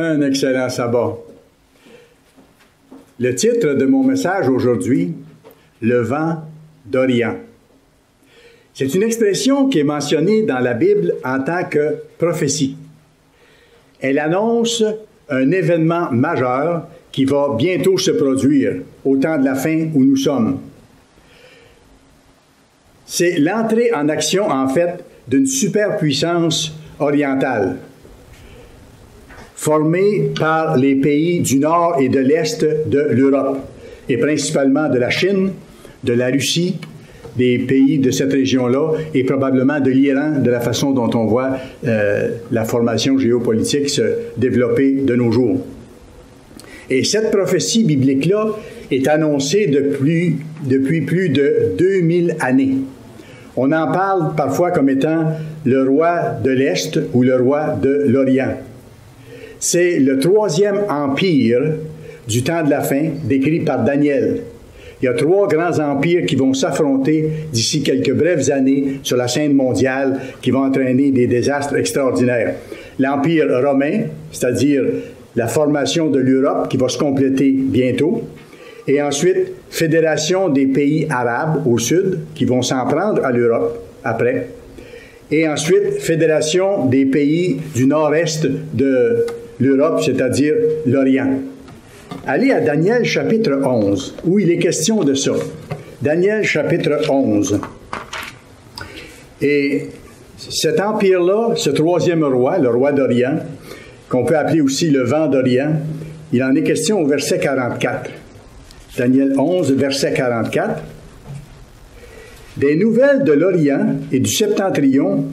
Un excellent sabbat. Le titre de mon message aujourd'hui, le vent d'Orient. C'est une expression qui est mentionnée dans la Bible en tant que prophétie. Elle annonce un événement majeur qui va bientôt se produire au temps de la fin où nous sommes. C'est l'entrée en action, en fait, d'une superpuissance orientale, formée par les pays du nord et de l'est de l'Europe, et principalement de la Chine, de la Russie, des pays de cette région-là, et probablement de l'Iran, de la façon dont on voit la formation géopolitique se développer de nos jours. Et cette prophétie biblique-là est annoncée depuis plus de 2000 années. On en parle parfois comme étant le roi de l'Est ou le roi de l'Orient. C'est le troisième empire du temps de la fin, décrit par Daniel. Il y a trois grands empires qui vont s'affronter d'ici quelques brèves années sur la scène mondiale, qui vont entraîner des désastres extraordinaires. L'empire romain, c'est-à-dire la formation de l'Europe qui va se compléter bientôt, et ensuite fédération des pays arabes au sud qui vont s'en prendre à l'Europe après, et ensuite fédération des pays du nord-est de l'Europe, c'est-à-dire l'Orient. Allez à Daniel chapitre 11, où il est question de ça. Daniel chapitre 11. Et cet empire-là, ce troisième roi, le roi d'Orient, qu'on peut appeler aussi le vent d'Orient, il en est question au verset 44. Daniel 11, verset 44. Des nouvelles de l'Orient et du septentrion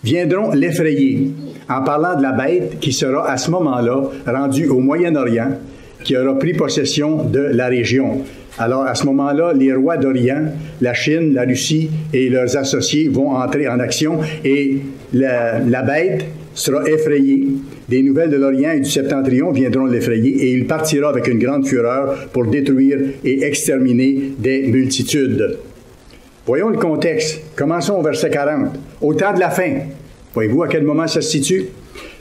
viendront l'effrayer, en parlant de la bête qui sera à ce moment-là rendue au Moyen-Orient, qui aura pris possession de la région. Alors, à ce moment-là, les rois d'Orient, la Chine, la Russie et leurs associés vont entrer en action et la bête sera effrayée. Des nouvelles de l'Orient et du septentrion viendront l'effrayer et il partira avec une grande fureur pour détruire et exterminer des multitudes. Voyons le contexte. Commençons au verset 40. Au temps de la fin, voyez-vous à quel moment ça se situe?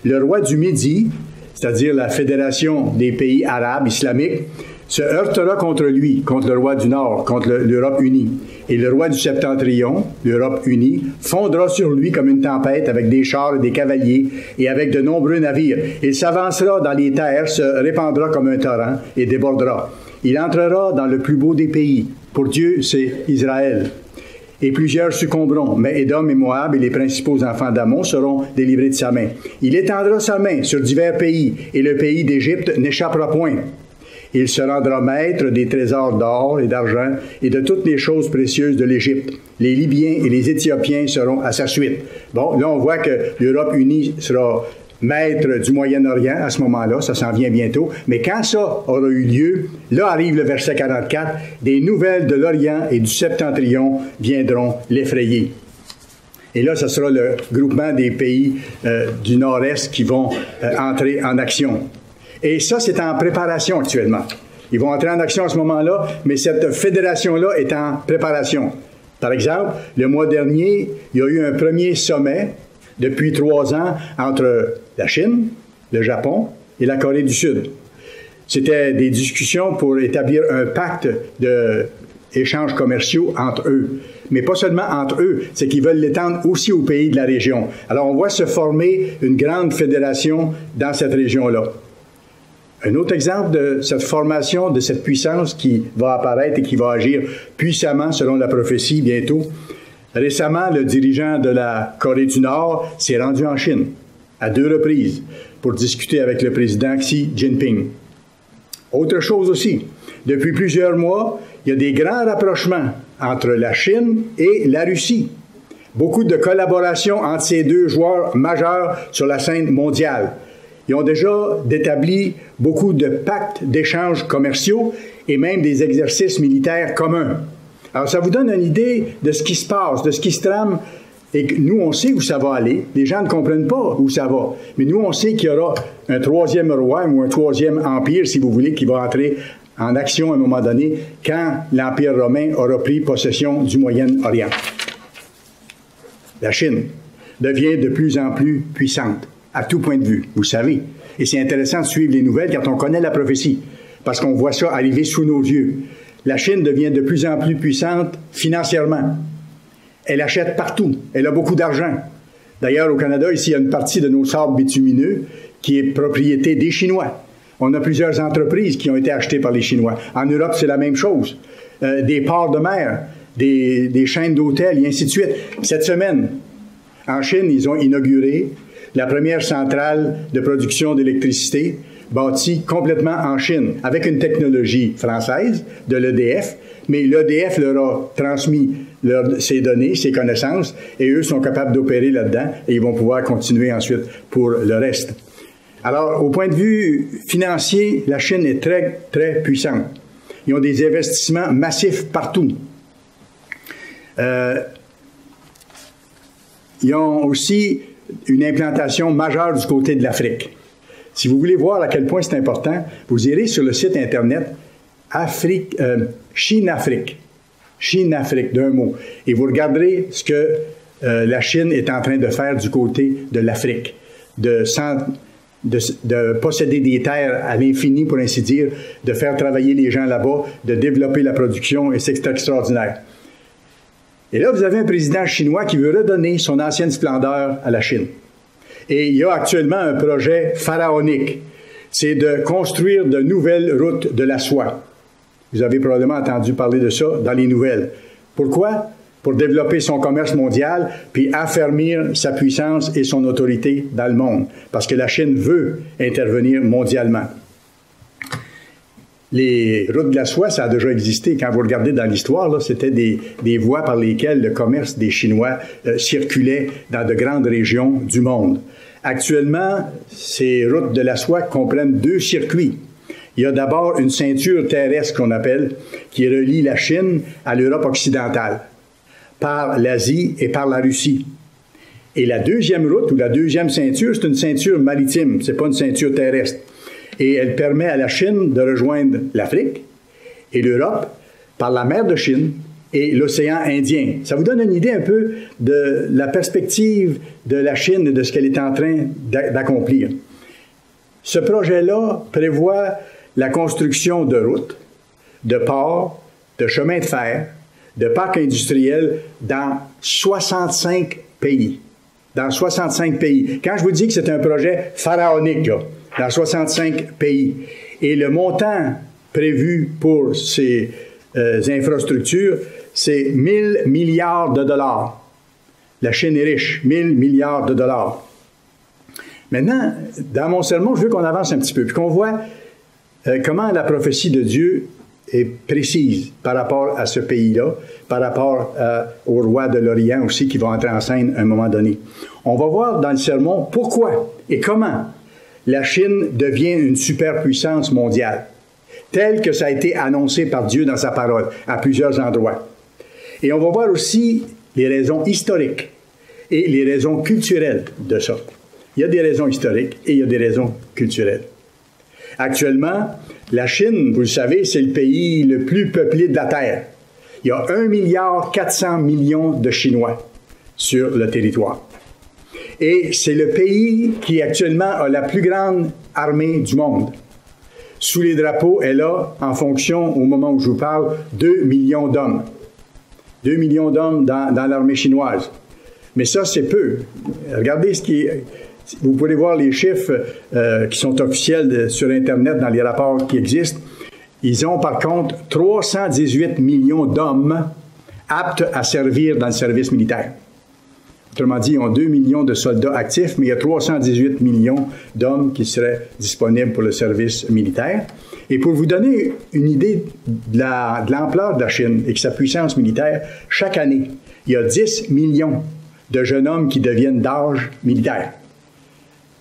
Le roi du Midi, c'est-à-dire la fédération des pays arabes islamiques, se heurtera contre lui, contre le roi du Nord, contre l'Europe unie. Et le roi du Septentrion, l'Europe unie, fondra sur lui comme une tempête avec des chars et des cavaliers et avec de nombreux navires. Il s'avancera dans les terres, se répandra comme un torrent et débordera. Il entrera dans le plus beau des pays. Pour Dieu, c'est Israël. Et plusieurs succomberont, mais Édom et Moab et les principaux enfants d'Ammon seront délivrés de sa main. Il étendra sa main sur divers pays, et le pays d'Égypte n'échappera point. Il se rendra maître des trésors d'or et d'argent et de toutes les choses précieuses de l'Égypte. Les Libyens et les Éthiopiens seront à sa suite. Bon, là, on voit que l'Europe unie sera maître du Moyen-Orient à ce moment-là, ça s'en vient bientôt. Mais quand ça aura eu lieu, là arrive le verset 44, des nouvelles de l'Orient et du Septentrion viendront l'effrayer. Et là, ce sera le groupement des pays du Nord-Est qui vont entrer en action. Et ça, c'est en préparation actuellement. Ils vont entrer en action à ce moment-là, mais cette fédération-là est en préparation. Par exemple, le mois dernier, il y a eu un premier sommet depuis 3 ans entre la Chine, le Japon et la Corée du Sud. C'était des discussions pour établir un pacte d'échanges commerciaux entre eux. Mais pas seulement entre eux, c'est qu'ils veulent l'étendre aussi aux pays de la région. Alors, on voit se former une grande fédération dans cette région-là. Un autre exemple de cette formation, de cette puissance qui va apparaître et qui va agir puissamment selon la prophétie bientôt. Récemment, le dirigeant de la Corée du Nord s'est rendu en Chine à 2 reprises pour discuter avec le président Xi Jinping. Autre chose aussi, depuis plusieurs mois, il y a des grands rapprochements entre la Chine et la Russie. Beaucoup de collaboration entre ces deux joueurs majeurs sur la scène mondiale. Ils ont déjà établi beaucoup de pactes d'échanges commerciaux et même des exercices militaires communs. Alors, ça vous donne une idée de ce qui se passe, de ce qui se trame. Et nous, on sait où ça va aller. Les gens ne comprennent pas où ça va. Mais nous, on sait qu'il y aura un troisième roi ou un troisième empire, si vous voulez, qui va entrer en action à un moment donné quand l'Empire romain aura pris possession du Moyen-Orient. La Chine devient de plus en plus puissante. à tout point de vue, vous savez. Et c'est intéressant de suivre les nouvelles quand on connaît la prophétie, parce qu'on voit ça arriver sous nos yeux. La Chine devient de plus en plus puissante financièrement. Elle achète partout. Elle a beaucoup d'argent. D'ailleurs, au Canada, ici, il y a une partie de nos sables bitumineux qui est propriété des Chinois. On a plusieurs entreprises qui ont été achetées par les Chinois. En Europe, c'est la même chose. Des ports de mer, des chaînes d'hôtels, et ainsi de suite. Cette semaine, en Chine, ils ont inauguré la première centrale de production d'électricité bâtie complètement en Chine, avec une technologie française de l'EDF, mais l'EDF leur a transmis ses données, ses connaissances, et eux sont capables d'opérer là-dedans, et ils vont pouvoir continuer ensuite pour le reste. Alors, au point de vue financier, la Chine est très, très puissante. Ils ont des investissements massifs partout. Ils ont aussi une implantation majeure du côté de l'Afrique. Si vous voulez voir à quel point c'est important, vous irez sur le site Internet Chine-Afrique. Chine-Afrique, d'un mot. Et vous regarderez ce que la Chine est en train de faire du côté de l'Afrique. De posséder des terres à l'infini, pour ainsi dire, de faire travailler les gens là-bas, de développer la production, et c'est extraordinaire. Et là, vous avez un président chinois qui veut redonner son ancienne splendeur à la Chine. Et il y a actuellement un projet pharaonique. C'est de construire de nouvelles routes de la soie. Vous avez probablement entendu parler de ça dans les nouvelles. Pourquoi? Pour développer son commerce mondial, puis affermir sa puissance et son autorité dans le monde. Parce que la Chine veut intervenir mondialement. Les routes de la soie, ça a déjà existé. Quand vous regardez dans l'histoire, c'était des voies par lesquelles le commerce des Chinois circulait dans de grandes régions du monde. Actuellement, ces routes de la soie comprennent 2 circuits. Il y a d'abord une ceinture terrestre qu'on appelle, qui relie la Chine à l'Europe occidentale, par l'Asie et par la Russie. Et la deuxième route, ou la deuxième ceinture, c'est une ceinture maritime, c'est pas une ceinture terrestre. Et elle permet à la Chine de rejoindre l'Afrique et l'Europe par la mer de Chine et l'océan Indien. Ça vous donne une idée un peu de la perspective de la Chine et de ce qu'elle est en train d'accomplir. Ce projet-là prévoit la construction de routes, de ports, de chemins de fer, de parcs industriels dans 65 pays. Dans 65 pays. Quand je vous dis que c'est un projet pharaonique, là, dans 65 pays. Et le montant prévu pour ces infrastructures, c'est 1000 milliards de dollars. La Chine est riche, 1000 milliards de dollars. Maintenant, dans mon sermon, je veux qu'on avance un petit peu, puis qu'on voit comment la prophétie de Dieu est précise par rapport à ce pays-là, par rapport au roi de l'Orient aussi qui va entrer en scène à un moment donné. On va voir dans le sermon pourquoi et comment la Chine devient une superpuissance mondiale, telle que ça a été annoncé par Dieu dans sa parole à plusieurs endroits. Et on va voir aussi les raisons historiques et les raisons culturelles de ça. Il y a des raisons historiques et il y a des raisons culturelles. Actuellement, la Chine, vous le savez, c'est le pays le plus peuplé de la Terre. Il y a 1,4 milliard de Chinois sur le territoire. Et c'est le pays qui actuellement a la plus grande armée du monde. Sous les drapeaux, elle a, en fonction, au moment où je vous parle, 2 millions d'hommes. 2 millions d'hommes dans l'armée chinoise. Mais ça, c'est peu. Regardez ce qui est... Vous pourrez voir les chiffres qui sont officiels sur Internet dans les rapports qui existent. Ils ont par contre 318 millions d'hommes aptes à servir dans le service militaire. Autrement dit, ils ont 2 millions de soldats actifs, mais il y a 318 millions d'hommes qui seraient disponibles pour le service militaire. Et pour vous donner une idée de l'ampleur de la Chine et de sa puissance militaire, chaque année, il y a 10 millions de jeunes hommes qui deviennent d'âge militaire.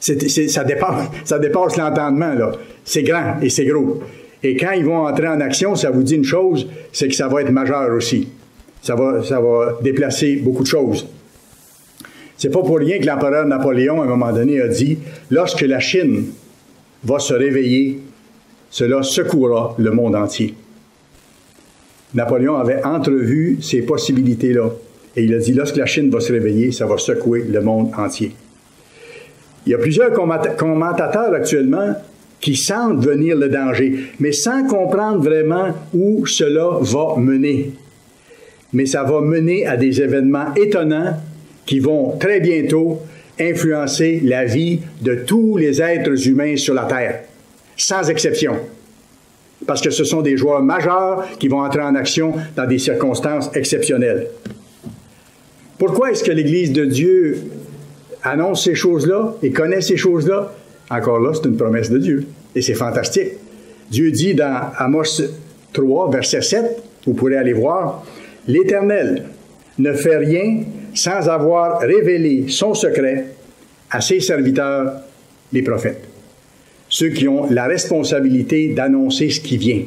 Ça dépasse l'entendement, là. C'est grand et c'est gros. Et quand ils vont entrer en action, ça vous dit une chose, c'est que ça va être majeur aussi. Ça va déplacer beaucoup de choses. C'est pas pour rien que l'empereur Napoléon, à un moment donné, a dit « Lorsque la Chine va se réveiller, cela secouera le monde entier. » Napoléon avait entrevu ces possibilités-là. Et il a dit « Lorsque la Chine va se réveiller, ça va secouer le monde entier. » Il y a plusieurs commentateurs actuellement qui sentent venir le danger, mais sans comprendre vraiment où cela va mener. Mais ça va mener à des événements étonnants qui vont très bientôt influencer la vie de tous les êtres humains sur la Terre, sans exception. Parce que ce sont des joueurs majeurs qui vont entrer en action dans des circonstances exceptionnelles. Pourquoi est-ce que l'Église de Dieu annonce ces choses-là et connaît ces choses-là? Encore là, c'est une promesse de Dieu. Et c'est fantastique. Dieu dit dans Amos 3, verset 7, vous pourrez aller voir, « L'Éternel ne fait rien sans avoir révélé son secret à ses serviteurs, les prophètes. » Ceux qui ont la responsabilité d'annoncer ce qui vient.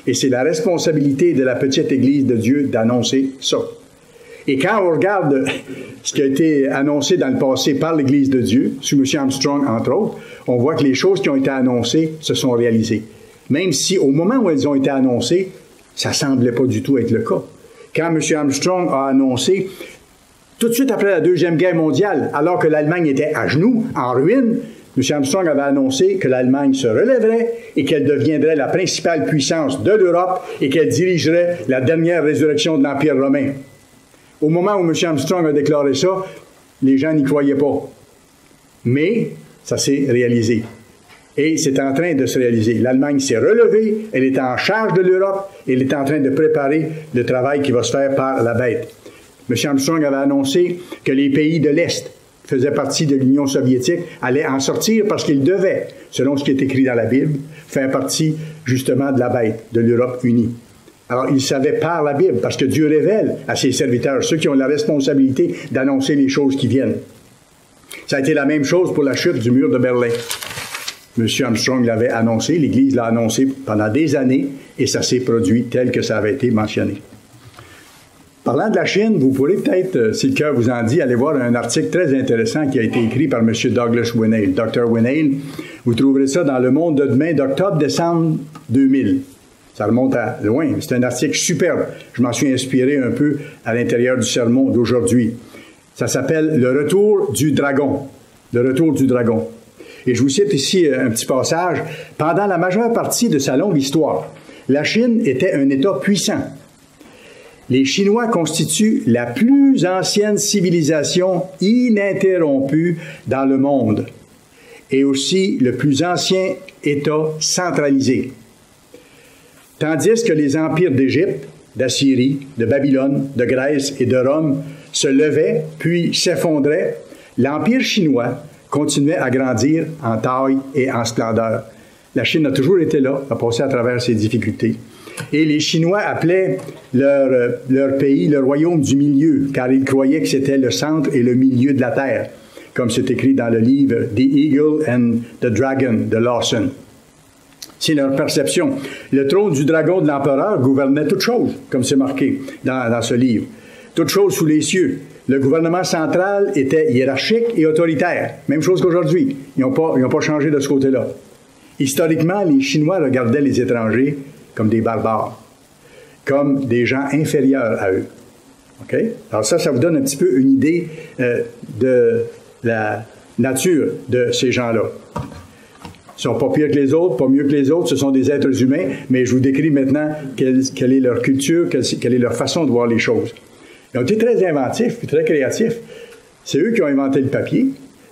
Et c'est la responsabilité de la petite Église de Dieu d'annoncer ça. Et quand on regarde ce qui a été annoncé dans le passé par l'Église de Dieu, sous M. Armstrong, entre autres, on voit que les choses qui ont été annoncées se sont réalisées. Même si, au moment où elles ont été annoncées, ça ne semblait pas du tout être le cas. Quand M. Armstrong a annoncé, tout de suite après la Deuxième Guerre mondiale, alors que l'Allemagne était à genoux, en ruine, M. Armstrong avait annoncé que l'Allemagne se relèverait et qu'elle deviendrait la principale puissance de l'Europe et qu'elle dirigerait la dernière résurrection de l'Empire romain. Au moment où M. Armstrong a déclaré ça, les gens n'y croyaient pas. Mais ça s'est réalisé. Et c'est en train de se réaliser. L'Allemagne s'est relevée, elle est en charge de l'Europe, et elle est en train de préparer le travail qui va se faire par la bête. M. Armstrong avait annoncé que les pays de l'Est, qui faisaient partie de l'Union soviétique, allaient en sortir parce qu'ils devaient, selon ce qui est écrit dans la Bible, faire partie justement de la bête, de l'Europe unie. Alors, il savait par la Bible, parce que Dieu révèle à ses serviteurs, ceux qui ont la responsabilité d'annoncer les choses qui viennent. Ça a été la même chose pour la chute du mur de Berlin. M. Armstrong l'avait annoncé, l'Église l'a annoncé pendant des années, et ça s'est produit tel que ça avait été mentionné. Parlant de la Chine, vous pourrez peut-être, si le cœur vous en dit, aller voir un article très intéressant qui a été écrit par M. Douglas Winnail, Dr. Winnail. Vous trouverez ça dans Le Monde de demain d'octobre-décembre 2000. Ça remonte à loin, mais c'est un article superbe. Je m'en suis inspiré un peu à l'intérieur du sermon d'aujourd'hui. Ça s'appelle « Le retour du dragon ». Le retour du dragon. Et je vous cite ici un petit passage. « Pendant la majeure partie de sa longue histoire, la Chine était un État puissant. Les Chinois constituent la plus ancienne civilisation ininterrompue dans le monde et aussi le plus ancien État centralisé. Tandis que les empires d'Égypte, d'Assyrie, de Babylone, de Grèce et de Rome se levaient puis s'effondraient, l'empire chinois continuait à grandir en taille et en splendeur. La Chine a toujours été là, a passé à travers ses difficultés. Et les Chinois appelaient leur pays le royaume du milieu, car ils croyaient que c'était le centre et le milieu de la terre, comme c'est écrit dans le livre « The Eagle and the Dragon » de Lawson. C'est leur perception. Le trône du dragon de l'empereur gouvernait toutes choses, comme c'est marqué dans ce livre. Toutes choses sous les cieux. Le gouvernement central était hiérarchique et autoritaire. Même chose qu'aujourd'hui. Ils n'ont pas changé de ce côté-là. Historiquement, les Chinois regardaient les étrangers comme des barbares, comme des gens inférieurs à eux. Okay? Alors ça vous donne un petit peu une idée de la nature de ces gens-là. Ils ne sont pas pires que les autres, pas mieux que les autres, ce sont des êtres humains, mais je vous décris maintenant quelle est leur culture, quelle est leur façon de voir les choses. Ils ont été très inventifs et très créatifs. C'est eux qui ont inventé le papier,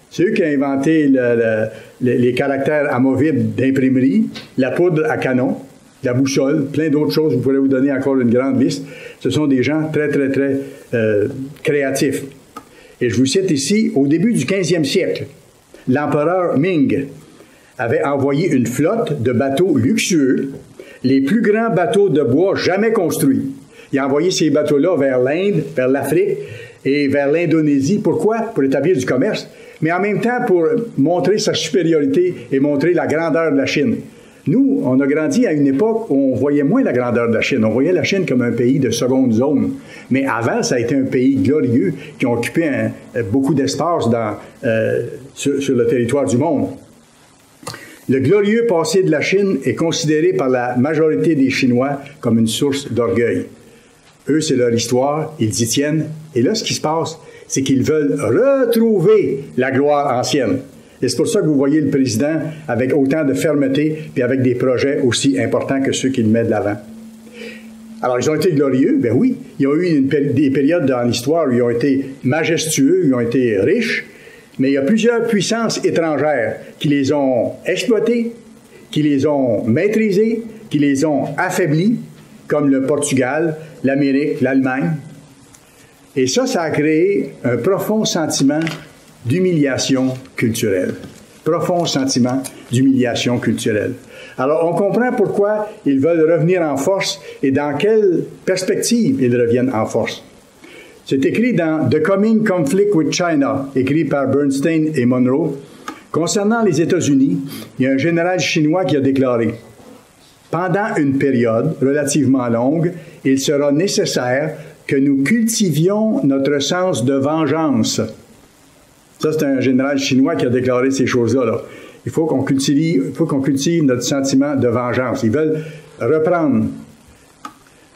c'est eux qui ont inventé les caractères amovibles d'imprimerie, la poudre à canon, la boussole, plein d'autres choses. Je pourrais vous donner encore une grande liste. Ce sont des gens très, très, très créatifs. Et je vous cite ici, au début du 15e siècle, l'empereur Ming avait envoyé une flotte de bateaux luxueux, les plus grands bateaux de bois jamais construits. Il a envoyé ces bateaux-là vers l'Inde, vers l'Afrique et vers l'Indonésie. Pourquoi? Pour établir du commerce, mais en même temps pour montrer sa supériorité et montrer la grandeur de la Chine. Nous, on a grandi à une époque où on voyait moins la grandeur de la Chine. On voyait la Chine comme un pays de seconde zone. Mais avant, ça a été un pays glorieux qui a occupé beaucoup d'espace sur le territoire du monde. Le glorieux passé de la Chine est considéré par la majorité des Chinois comme une source d'orgueil. Eux, c'est leur histoire, ils y tiennent. Et là, ce qui se passe, c'est qu'ils veulent retrouver la gloire ancienne. Et c'est pour ça que vous voyez le président avec autant de fermeté et avec des projets aussi importants que ceux qu'il met de l'avant. Alors, ils ont été glorieux, ben oui. Ils ont eu des périodes dans l'histoire où ils ont été majestueux, ils ont été riches, mais il y a plusieurs puissances étrangères qui les ont exploités, qui les ont maîtrisés, qui les ont affaiblis, comme le Portugal, l'Amérique, l'Allemagne. Et ça a créé un profond sentiment d'humiliation culturelle. Profond sentiment d'humiliation culturelle. Alors, on comprend pourquoi ils veulent revenir en force et dans quelle perspective ils reviennent en force. C'est écrit dans The Coming Conflict with China, écrit par Bernstein et Monroe. Concernant les États-Unis, il y a un général chinois qui a déclaré « Pendant une période relativement longue, il sera nécessaire que nous cultivions notre sens de vengeance. » Ça, c'est un général chinois qui a déclaré ces choses-là. Là. Il faut qu'on cultive notre sentiment de vengeance. Ils veulent reprendre.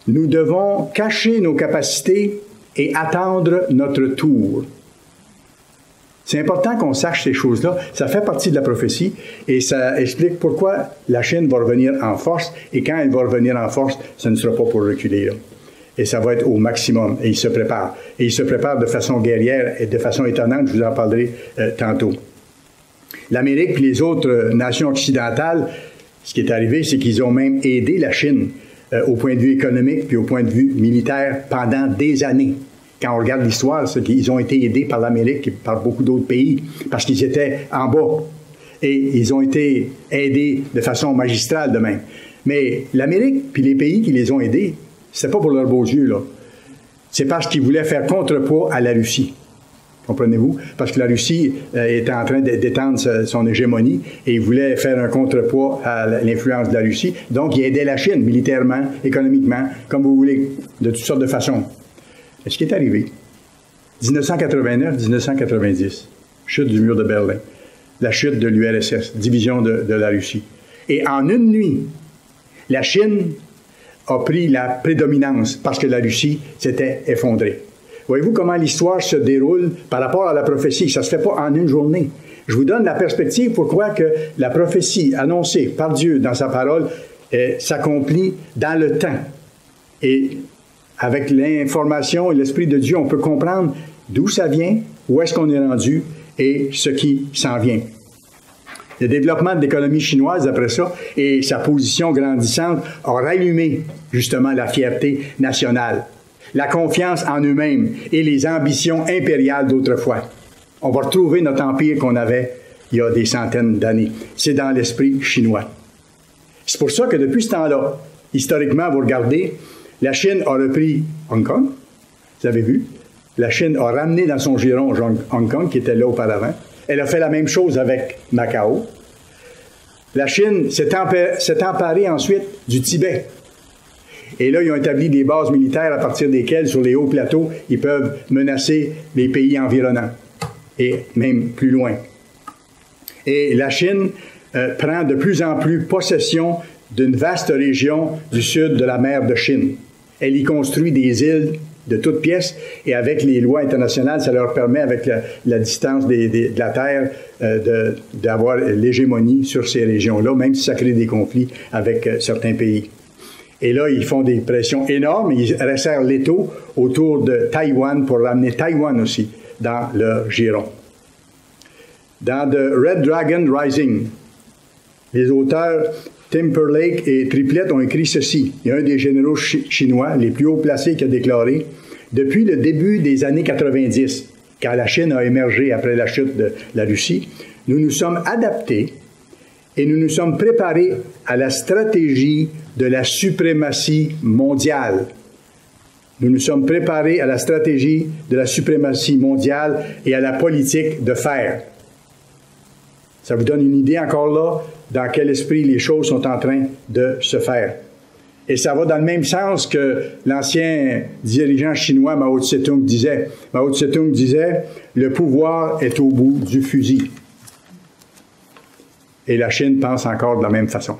Nous devons cacher nos capacités et attendre notre tour. C'est important qu'on sache ces choses-là. Ça fait partie de la prophétie et ça explique pourquoi la Chine va revenir en force. Et quand elle va revenir en force, ce ne sera pas pour reculer. Là. Et ça va être au maximum. Et ils se préparent. Et ils se préparent de façon guerrière et de façon étonnante. Je vous en parlerai tantôt. L'Amérique et les autres nations occidentales, ce qui est arrivé, c'est qu'ils ont même aidé la Chine au point de vue économique puis au point de vue militaire pendant des années. Quand on regarde l'histoire, c'est qu'ils ont été aidés par l'Amérique et par beaucoup d'autres pays parce qu'ils étaient en bas. Et ils ont été aidés de façon magistrale de même. Mais l'Amérique puis les pays qui les ont aidés, c'est pas pour leurs beaux yeux, là. C'est parce qu'ils voulaient faire contrepoids à la Russie. Comprenez-vous? Parce que la Russie était en train d'étendre son hégémonie et ils voulaient faire un contrepoids à l'influence de la Russie. Donc, ils aidaient la Chine militairement, économiquement, comme vous voulez, de toutes sortes de façons. Et ce qui est arrivé, 1989-1990, chute du mur de Berlin, la chute de l'URSS, division de la Russie. Et en une nuit, la Chine a pris la prédominance parce que la Russie s'était effondrée. Voyez-vous comment l'histoire se déroule par rapport à la prophétie? Ça ne se fait pas en une journée. Je vous donne la perspective pourquoi que la prophétie annoncée par Dieu dans sa parole s'accomplit dans le temps. Et avec l'information et l'Esprit de Dieu, on peut comprendre d'où ça vient, où est-ce qu'on est rendu et ce qui s'en vient. Le développement de l'économie chinoise, après ça, et sa position grandissante ont rallumé justement la fierté nationale, la confiance en eux-mêmes et les ambitions impériales d'autrefois. On va retrouver notre empire qu'on avait il y a des centaines d'années. C'est dans l'esprit chinois. C'est pour ça que depuis ce temps-là, historiquement, vous regardez, la Chine a repris Hong Kong, vous avez vu, la Chine a ramené dans son giron Hong Kong, qui était là auparavant. Elle a fait la même chose avec Macao. La Chine s'est emparée ensuite du Tibet. Et là, ils ont établi des bases militaires à partir desquelles, sur les hauts plateaux, ils peuvent menacer les pays environnants, et même plus loin. Et la Chine prend de plus en plus possession d'une vaste région du sud de la mer de Chine. Elle y construit des îles de toutes pièces, et avec les lois internationales, ça leur permet, avec la distance de la Terre, d'avoir l'hégémonie sur ces régions-là, même si ça crée des conflits avec certains pays. Et là, ils font des pressions énormes, ils resserrent l'étau autour de Taïwan pour ramener Taïwan aussi dans leur giron. Dans The Red Dragon Rising, les auteurs Timberlake et Triplett ont écrit ceci. Il y a un des généraux chinois les plus haut placés qui a déclaré « Depuis le début des années 90, quand la Chine a émergé après la chute de la Russie, nous nous sommes adaptés et nous nous sommes préparés à la stratégie de la suprématie mondiale. Nous nous sommes préparés à la stratégie de la suprématie mondiale et à la politique de fer. » Ça vous donne une idée encore là dans quel esprit les choses sont en train de se faire. Et ça va dans le même sens que l'ancien dirigeant chinois Mao Tse-tung disait. Mao Tse-tung disait « Le pouvoir est au bout du fusil ». Et la Chine pense encore de la même façon.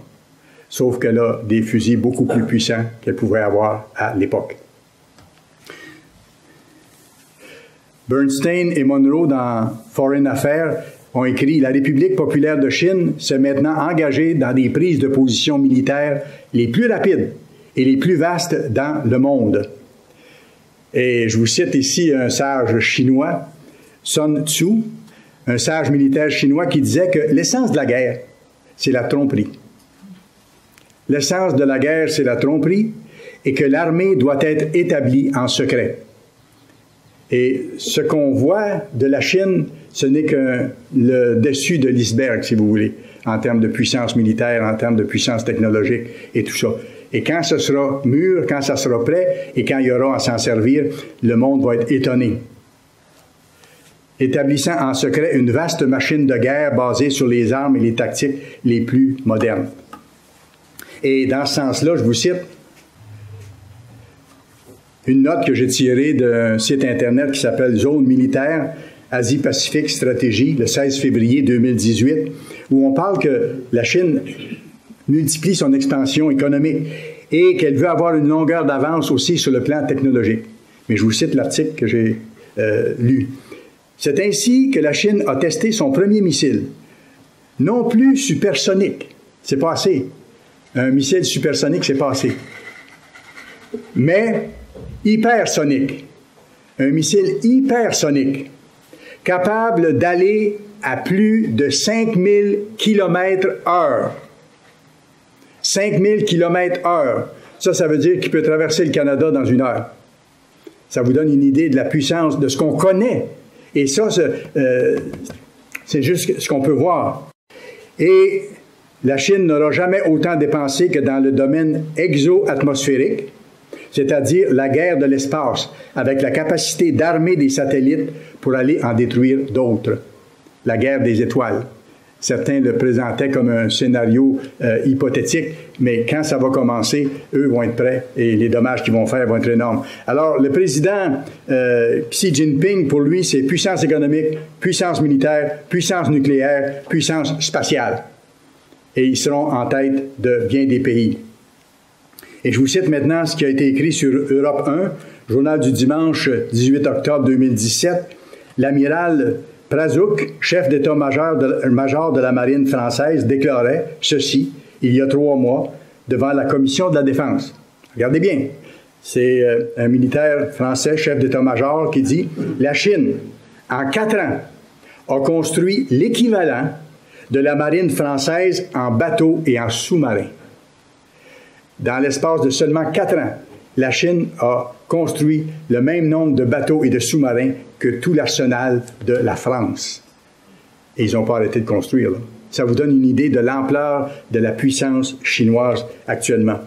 Sauf qu'elle a des fusils beaucoup plus puissants qu'elle pouvait avoir à l'époque. Bernstein et Monroe, dans Foreign Affairs, ont écrit « La République populaire de Chine s'est maintenant engagée dans des prises de position militaires les plus rapides et les plus vastes dans le monde. » Et je vous cite ici un sage chinois, Sun Tzu, un sage militaire chinois qui disait que l'essence de la guerre, c'est la tromperie. L'essence de la guerre, c'est la tromperie et que l'armée doit être établie en secret. Et ce qu'on voit de la Chine, ce n'est que le dessus de l'iceberg, si vous voulez, en termes de puissance militaire, en termes de puissance technologique et tout ça. Et quand ce sera mûr, quand ça sera prêt et quand il y aura à s'en servir, le monde va être étonné. Établissant en secret une vaste machine de guerre basée sur les armes et les tactiques les plus modernes. Et dans ce sens-là, je vous cite une note que j'ai tirée d'un site Internet qui s'appelle Zone militaire Asie-Pacifique Stratégie, le 16 février 2018, où on parle que la Chine multiplie son expansion économique et qu'elle veut avoir une longueur d'avance aussi sur le plan technologique. Mais je vous cite l'article que j'ai lu. C'est ainsi que la Chine a testé son premier missile, non plus supersonique, c'est pas assez. Un missile supersonique, c'est pas assez. Mais hypersonique, un missile hypersonique, capable d'aller à plus de 5000 km/h. 5000 km/h. Ça veut dire qu'il peut traverser le Canada dans 1 heure. Ça vous donne une idée de la puissance, de ce qu'on connaît. Et ça, c'est juste ce qu'on peut voir. Et la Chine n'aura jamais autant dépensé que dans le domaine exo-atmosphérique, c'est-à-dire la guerre de l'espace, avec la capacité d'armer des satellites pour aller en détruire d'autres. La guerre des étoiles. Certains le présentaient comme un scénario hypothétique, mais quand ça va commencer, eux vont être prêts et les dommages qu'ils vont faire vont être énormes. Alors, le président Xi Jinping, pour lui, c'est puissance économique, puissance militaire, puissance nucléaire, puissance spatiale. Et ils seront en tête de bien des pays. Et je vous cite maintenant ce qui a été écrit sur Europe 1, journal du dimanche 18 octobre 2017. L'amiral Prazouk, chef d'état-major de la marine française, déclarait ceci, il y a 3 mois, devant la commission de la défense. Regardez bien, c'est un militaire français, chef d'état-major, qui dit « La Chine, en 4 ans, a construit l'équivalent de la marine française en bateaux et en sous-marins. Dans l'espace de seulement 4 ans, la Chine a construit le même nombre de bateaux et de sous-marins que tout l'arsenal de la France. Et ils n'ont pas arrêté de construire. Là. Ça vous donne une idée de l'ampleur de la puissance chinoise actuellement.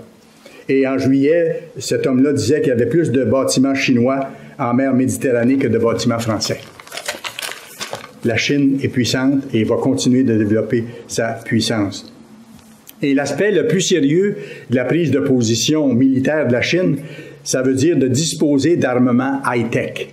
Et en juillet, cet homme-là disait qu'il y avait plus de bâtiments chinois en mer Méditerranée que de bâtiments français. La Chine est puissante et va continuer de développer sa puissance. Et l'aspect le plus sérieux de la prise de position militaire de la Chine, ça veut dire de disposer d'armements high-tech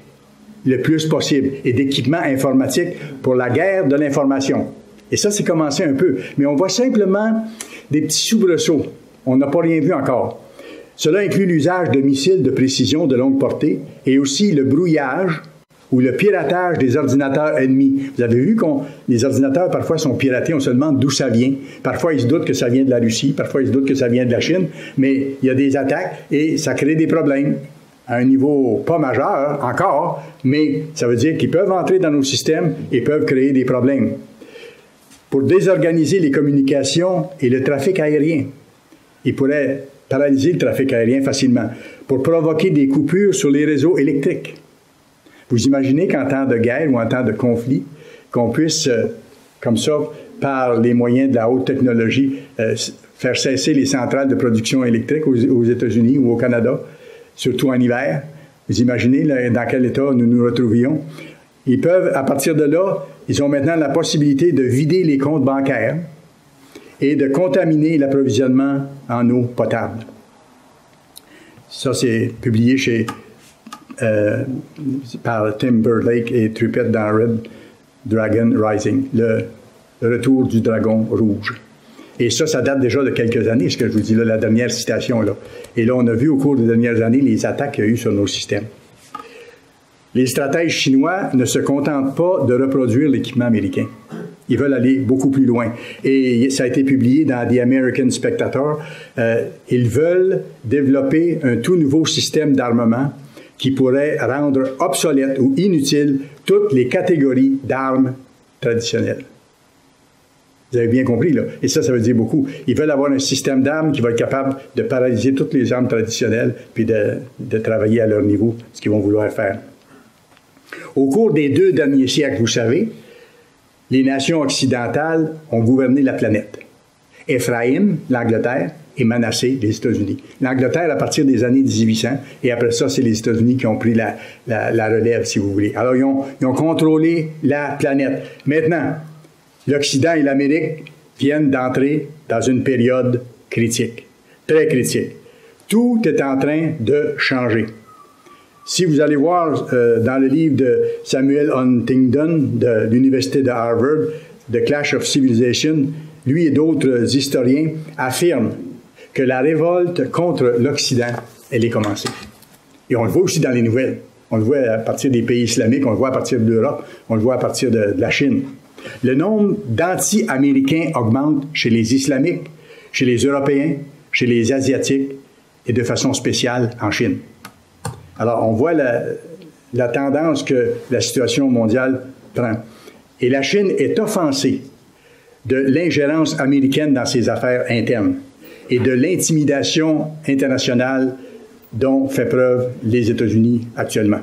le plus possible et d'équipements informatiques pour la guerre de l'information. Et ça, c'est commencé un peu. Mais on voit simplement des petits soubresauts. On n'a pas rien vu encore. Cela inclut l'usage de missiles de précision de longue portée et aussi le brouillage ou le piratage des ordinateurs ennemis. Vous avez vu que les ordinateurs, parfois, sont piratés. On se demande d'où ça vient. Parfois, ils se doutent que ça vient de la Russie. Parfois, ils se doutent que ça vient de la Chine. Mais il y a des attaques et ça crée des problèmes à un niveau pas majeur encore, mais ça veut dire qu'ils peuvent entrer dans nos systèmes et peuvent créer des problèmes. Pour désorganiser les communications et le trafic aérien, ils pourraient paralyser le trafic aérien facilement. Pour provoquer des coupures sur les réseaux électriques. Vous imaginez qu'en temps de guerre ou en temps de conflit, qu'on puisse, comme ça, par les moyens de la haute technologie, faire cesser les centrales de production électrique aux États-Unis ou au Canada, surtout en hiver. Vous imaginez là, dans quel état nous nous retrouvions. Ils peuvent, à partir de là, ils ont maintenant la possibilité de vider les comptes bancaires et de contaminer l'approvisionnement en eau potable. Ça, c'est publié par Tim Burlake et Trippett dans Red Dragon Rising, le retour du dragon rouge. Et ça date déjà de quelques années, ce que je vous dis là, la dernière citation. Là. Et là, on a vu au cours des dernières années les attaques qu'il y a eu sur nos systèmes. Les stratèges chinois ne se contentent pas de reproduire l'équipement américain. Ils veulent aller beaucoup plus loin. Et ça a été publié dans The American Spectator. Ils veulent développer un tout nouveau système d'armement qui pourrait rendre obsolètes ou inutiles toutes les catégories d'armes traditionnelles. Vous avez bien compris, là. Et ça veut dire beaucoup. Ils veulent avoir un système d'armes qui va être capable de paralyser toutes les armes traditionnelles puis de travailler à leur niveau, ce qu'ils vont vouloir faire. Au cours des 2 derniers siècles, vous savez, les nations occidentales ont gouverné la planète. Éphraïm, l'Angleterre, et Manassé, les États-Unis. L'Angleterre à partir des années 1800, et après ça, c'est les États-Unis qui ont pris la relève, si vous voulez. Alors, ils ont contrôlé la planète. Maintenant, l'Occident et l'Amérique viennent d'entrer dans une période critique, très critique. Tout est en train de changer. Si vous allez voir dans le livre de Samuel Huntington de l'Université de Harvard, The Clash of Civilization, lui et d'autres historiens affirment que la révolte contre l'Occident, elle est commencée. Et on le voit aussi dans les nouvelles. On le voit à partir des pays islamiques, on le voit à partir de l'Europe, on le voit à partir de la Chine. Le nombre d'anti-américains augmente chez les islamiques, chez les Européens, chez les Asiatiques et de façon spéciale en Chine. Alors, on voit la tendance que la situation mondiale prend. Et la Chine est offensée de l'ingérence américaine dans ses affaires internes et de l'intimidation internationale dont fait preuve les États-Unis actuellement.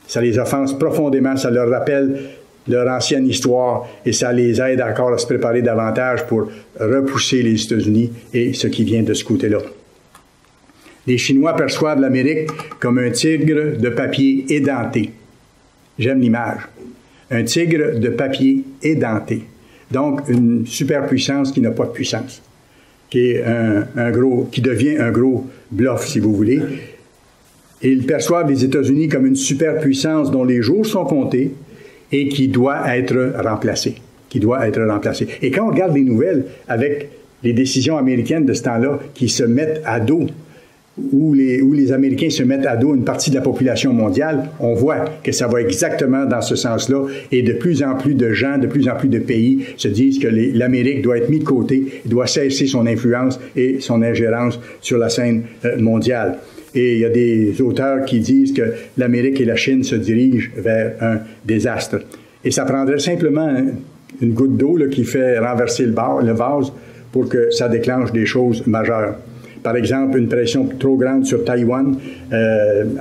Ça les offense profondément, ça leur rappelle leur ancienne histoire et ça les aide encore à se préparer davantage pour repousser les États-Unis et ce qui vient de ce côté-là. Les Chinois perçoivent l'Amérique comme un tigre de papier édenté. J'aime l'image. Un tigre de papier édenté. Donc, une superpuissance qui n'a pas de puissance, qui devient un gros bluff, si vous voulez. Et ils perçoivent les États-Unis comme une superpuissance dont les jours sont comptés et qui doit être remplacée. Et quand on regarde les nouvelles avec les décisions américaines de ce temps-là qui se mettent à dos, où les Américains se mettent à dos une partie de la population mondiale, on voit que ça va exactement dans ce sens-là et de plus en plus de gens, de plus en plus de pays se disent que l'Amérique doit être mise de côté, doit cesser son influence et son ingérence sur la scène mondiale. Et il y a des auteurs qui disent que l'Amérique et la Chine se dirigent vers un désastre. Et ça prendrait simplement une goutte d'eau qui fait renverser le vase pour que ça déclenche des choses majeures. Par exemple, une pression trop grande sur Taïwan,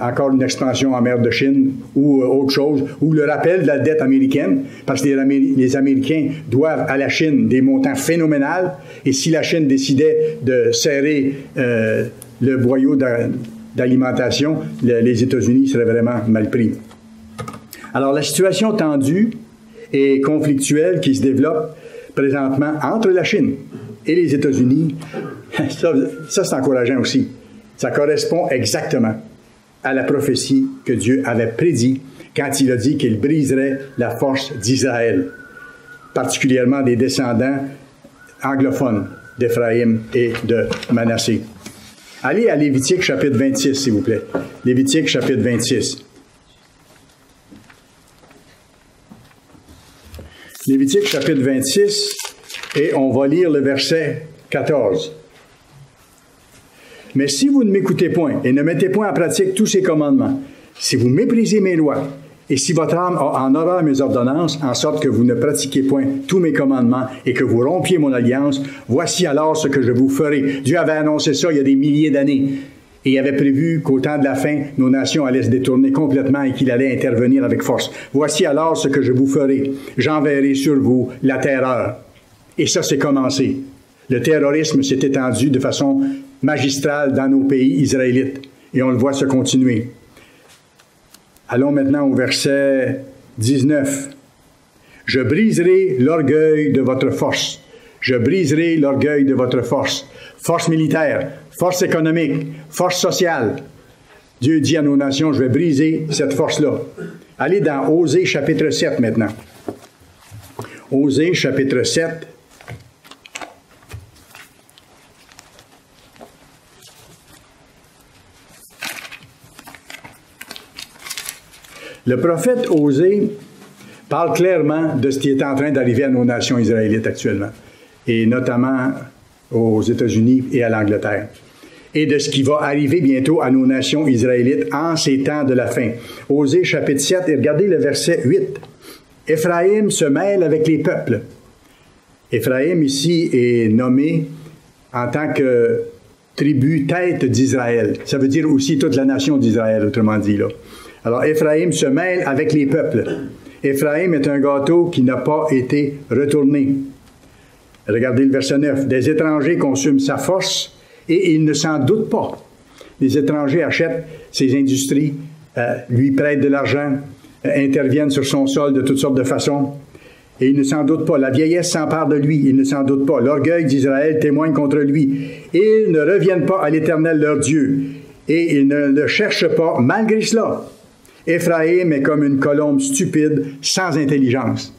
encore une expansion en mer de Chine ou autre chose, ou le rappel de la dette américaine, parce que les Américains doivent à la Chine des montants phénoménaux, et si la Chine décidait de serrer le boyau d'alimentation, les États-Unis seraient vraiment mal pris. Alors, la situation tendue et conflictuelle qui se développe présentement entre la Chine et les États-Unis, ça c'est encourageant aussi. Ça correspond exactement à la prophétie que Dieu avait prédit quand il a dit qu'il briserait la force d'Israël, particulièrement des descendants anglophones d'Éphraïm et de Manassé. Allez à Lévitique chapitre 26, s'il vous plaît. Lévitique chapitre 26. Lévitique chapitre 26, et on va lire le verset 14. Mais si vous ne m'écoutez point et ne mettez point en pratique tous ces commandements, si vous méprisez mes lois, et si votre âme a en horreur mes ordonnances, en sorte que vous ne pratiquez point tous mes commandements et que vous rompiez mon alliance, voici alors ce que je vous ferai. Dieu avait annoncé ça il y a des milliers d'années. Et il avait prévu qu'au temps de la fin, nos nations allaient se détourner complètement et qu'il allait intervenir avec force. Voici alors ce que je vous ferai. J'enverrai sur vous la terreur. Et ça, c'est commencé. Le terrorisme s'est étendu de façon magistrale dans nos pays israélites. Et on le voit se continuer. Allons maintenant au verset 19. Je briserai l'orgueil de votre force. Je briserai l'orgueil de votre force. Force militaire, force économique, force sociale. Dieu dit à nos nations, je vais briser cette force-là. Allez dans Osée chapitre 7 maintenant. Osée chapitre 7. Le prophète Osée parle clairement de ce qui est en train d'arriver à nos nations israélites actuellement, et notamment aux États-Unis et à l'Angleterre, et de ce qui va arriver bientôt à nos nations israélites en ces temps de la fin. Osée chapitre 7, et regardez le verset 8. « Éphraïm se mêle avec les peuples. » Éphraïm ici est nommé en tant que tribu tête d'Israël. Ça veut dire aussi toute la nation d'Israël, autrement dit, là. Alors, Éphraïm se mêle avec les peuples. Éphraïm est un gâteau qui n'a pas été retourné. Regardez le verset 9. « Des étrangers consument sa force et ils ne s'en doutent pas. » Les étrangers achètent ses industries, lui prêtent de l'argent, interviennent sur son sol de toutes sortes de façons. Et il ne s'en doute pas. La vieillesse s'empare de lui. Il ne s'en doute pas. L'orgueil d'Israël témoigne contre lui. Ils ne reviennent pas à l'Éternel leur Dieu. Et ils ne le cherchent pas malgré cela. Éphraïm est comme une colombe stupide, sans intelligence.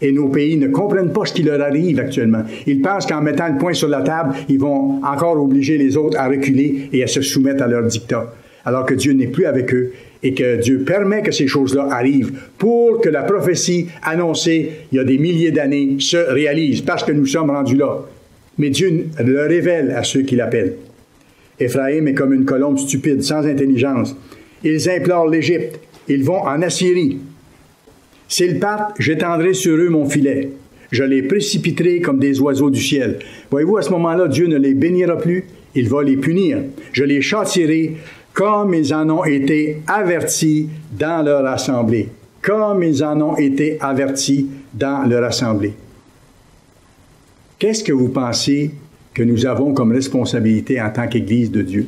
Et nos pays ne comprennent pas ce qui leur arrive actuellement. Ils pensent qu'en mettant le poing sur la table, ils vont encore obliger les autres à reculer et à se soumettre à leur dictat. Alors que Dieu n'est plus avec eux et que Dieu permet que ces choses-là arrivent pour que la prophétie annoncée il y a des milliers d'années se réalise, parce que nous sommes rendus là. Mais Dieu le révèle à ceux qui l'appellent. Éphraïm est comme une colombe stupide, sans intelligence. Ils implorent l'Égypte. Ils vont en Assyrie. S'ils partent, j'étendrai sur eux mon filet. Je les précipiterai comme des oiseaux du ciel. Voyez-vous, à ce moment-là, Dieu ne les bénira plus. Il va les punir. Je les châtierai comme ils en ont été avertis dans leur assemblée. Comme ils en ont été avertis dans leur assemblée. Qu'est-ce que vous pensez que nous avons comme responsabilité en tant qu'Église de Dieu,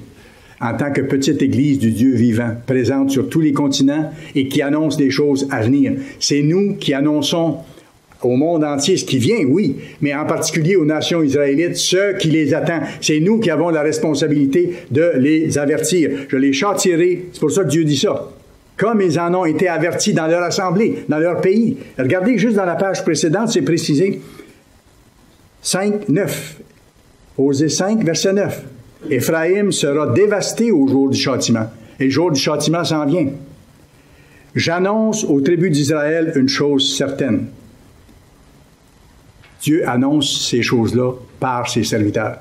en tant que petite Église du Dieu vivant, présente sur tous les continents et qui annonce des choses à venir? C'est nous qui annonçons au monde entier ce qui vient, oui, mais en particulier aux nations israélites, ce qui les attend. C'est nous qui avons la responsabilité de les avertir. Je les châtierai, c'est pour ça que Dieu dit ça. Comme ils en ont été avertis dans leur assemblée, dans leur pays. Regardez juste dans la page précédente, c'est précisé. 5, 9. Osée 5, verset 9. Éphraïm sera dévasté au jour du châtiment. Et le jour du châtiment s'en vient. J'annonce aux tribus d'Israël une chose certaine. Dieu annonce ces choses-là par ses serviteurs,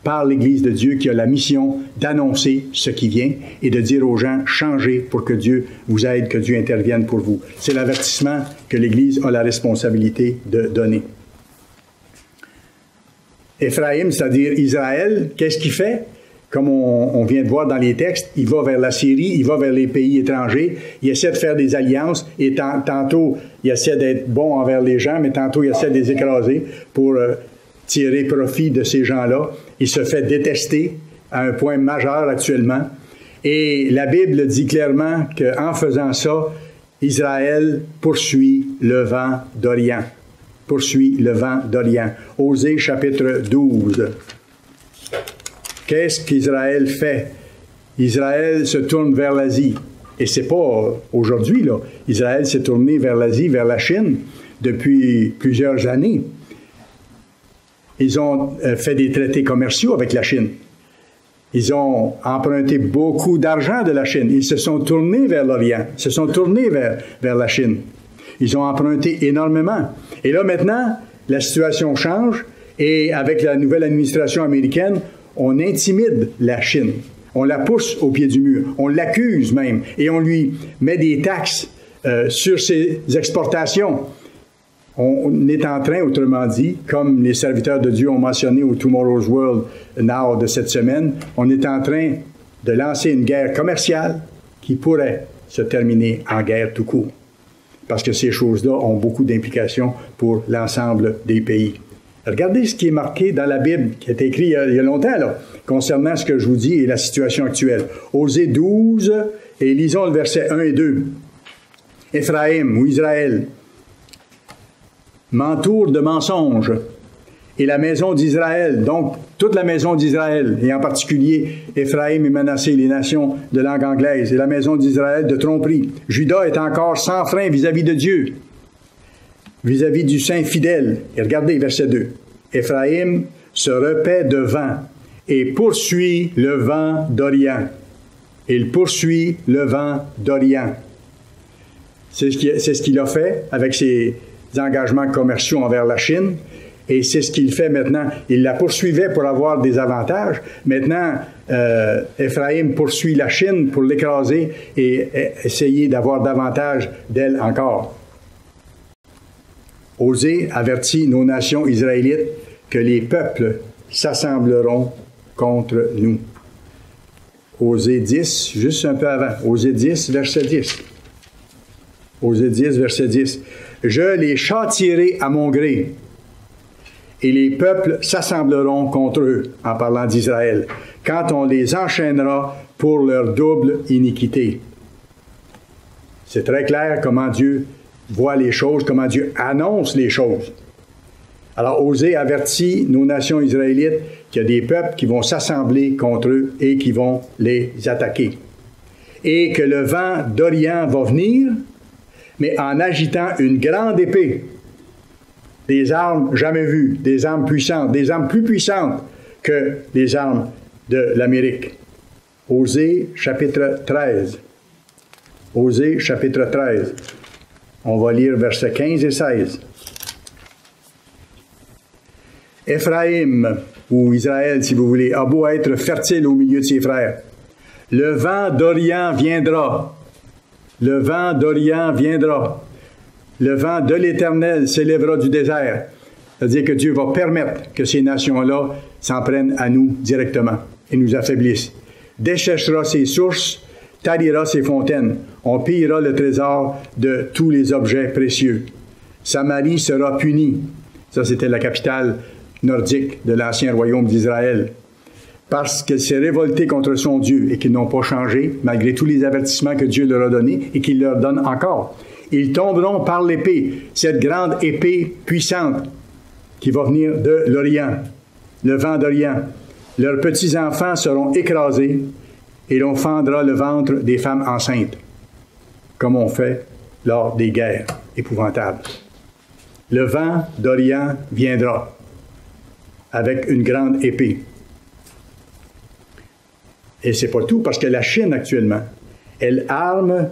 par l'Église de Dieu qui a la mission d'annoncer ce qui vient et de dire aux gens, changez pour que Dieu vous aide, que Dieu intervienne pour vous. C'est l'avertissement que l'Église a la responsabilité de donner. Éphraïm, c'est-à-dire Israël, qu'est-ce qu'il fait? Comme on vient de voir dans les textes, il va vers la Syrie, il va vers les pays étrangers, il essaie de faire des alliances, et tantôt, il essaie d'être bon envers les gens, mais tantôt, il essaie de les écraser pour tirer profit de ces gens-là. Il se fait détester à un point majeur actuellement. Et la Bible dit clairement qu'en faisant ça, Israël poursuit le vent d'Orient. Poursuit le vent d'Orient. Osée chapitre 12. Qu'est-ce qu'Israël fait? Israël se tourne vers l'Asie. Et c'est pas aujourd'hui, là. Israël s'est tourné vers l'Asie, vers la Chine, depuis plusieurs années. Ils ont fait des traités commerciaux avec la Chine. Ils ont emprunté beaucoup d'argent de la Chine. Ils se sont tournés vers l'Orient, se sont tournés vers la Chine. Ils ont emprunté énormément. Et là, maintenant, la situation change et avec la nouvelle administration américaine, on intimide la Chine. On la pousse au pied du mur. On l'accuse même. Et on lui met des taxes sur ses exportations. On est en train, autrement dit, comme les serviteurs de Dieu ont mentionné au Tomorrow's World Now de cette semaine, on est en train de lancer une guerre commerciale qui pourrait se terminer en guerre tout court. Parce que ces choses-là ont beaucoup d'implications pour l'ensemble des pays. Regardez ce qui est marqué dans la Bible, qui a été écrit il y a longtemps, là, concernant ce que je vous dis et la situation actuelle. Osée 12, et lisons le verset 1 et 2. Éphraïm, ou Israël, m'entoure de mensonges, et la maison d'Israël, donc toute la maison d'Israël, et en particulier Éphraïm et Manassé, les nations de langue anglaise, et la maison d'Israël de tromperie. Juda est encore sans frein vis-à-vis de Dieu, vis-à-vis du saint fidèle. Et regardez, verset 2. Éphraïm se repaît de vent et poursuit le vent d'Orient. Il poursuit le vent d'Orient. C'est ce qu'il a fait avec ses engagements commerciaux envers la Chine. Et c'est ce qu'il fait maintenant. Il la poursuivait pour avoir des avantages. Maintenant, Éphraïm poursuit la Chine pour l'écraser et essayer d'avoir davantage d'elle encore. Osée avertit nos nations israélites que les peuples s'assembleront contre nous. Osée 10, juste un peu avant. Osée 10, verset 10. Osée 10, verset 10. « Je les châtierai à mon gré, et les peuples s'assembleront contre eux, en parlant d'Israël, quand on les enchaînera pour leur double iniquité. » C'est très clair comment Dieu voit les choses, comment Dieu annonce les choses. Alors, Osée avertit nos nations israélites qu'il y a des peuples qui vont s'assembler contre eux et qui vont les attaquer. Et que le vent d'Orient va venir, mais en agitant une grande épée, des armes jamais vues, des armes puissantes, des armes plus puissantes que les armes de l'Amérique. Osée, chapitre 13. Osée, chapitre 13. On va lire versets 15 et 16. Éphraïm, ou Israël si vous voulez, a beau être fertile au milieu de ses frères. Le vent d'Orient viendra. Le vent d'Orient viendra. Le vent de l'Éternel s'élèvera du désert. C'est-à-dire que Dieu va permettre que ces nations-là s'en prennent à nous directement et nous affaiblissent. Desséchera ses sources, tarira ses fontaines. On pillera le trésor de tous les objets précieux. Samarie sera punie. Ça, c'était la capitale nordique de l'ancien royaume d'Israël. Parce qu'elle s'est révoltée contre son Dieu et qu'ils n'ont pas changé, malgré tous les avertissements que Dieu leur a donnés et qu'il leur donne encore. Ils tomberont par l'épée, cette grande épée puissante qui va venir de l'Orient, le vent d'Orient. Leurs petits-enfants seront écrasés et l'on fendra le ventre des femmes enceintes, comme on fait lors des guerres épouvantables. Le vent d'Orient viendra avec une grande épée. Et c'est pas tout, parce que la Chine, actuellement, elle arme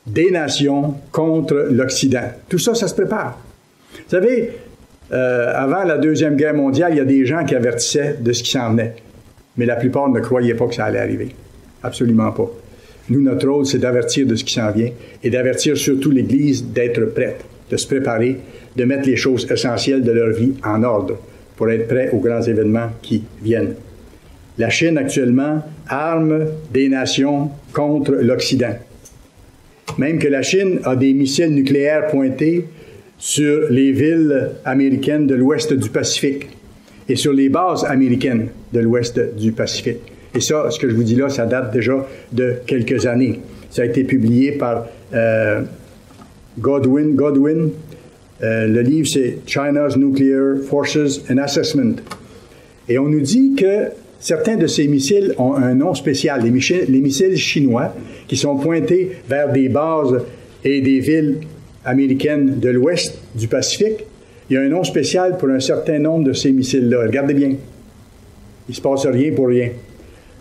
des nations contre l'Occident. Tout ça, ça se prépare. Vous savez, avant la Deuxième Guerre mondiale, il y a des gens qui avertissaient de ce qui s'en venait. Mais la plupart ne croyaient pas que ça allait arriver. Absolument pas. Nous, notre rôle, c'est d'avertir de ce qui s'en vient et d'avertir surtout l'Église d'être prête, de se préparer, de mettre les choses essentielles de leur vie en ordre pour être prêt aux grands événements qui viennent. La Chine, actuellement, arme des nations contre l'Occident. Même que la Chine a des missiles nucléaires pointés sur les villes américaines de l'ouest du Pacifique et sur les bases américaines de l'ouest du Pacifique. Et ça, ce que je vous dis là, ça date déjà de quelques années. Ça a été publié par Godwin. Le livre, c'est China's Nuclear Forces and Assessment. Et on nous dit que certains de ces missiles ont un nom spécial. Les missiles chinois qui sont pointés vers des bases et des villes américaines de l'ouest du Pacifique, il y a un nom spécial pour un certain nombre de ces missiles-là. Regardez bien. Il ne se passe rien pour rien.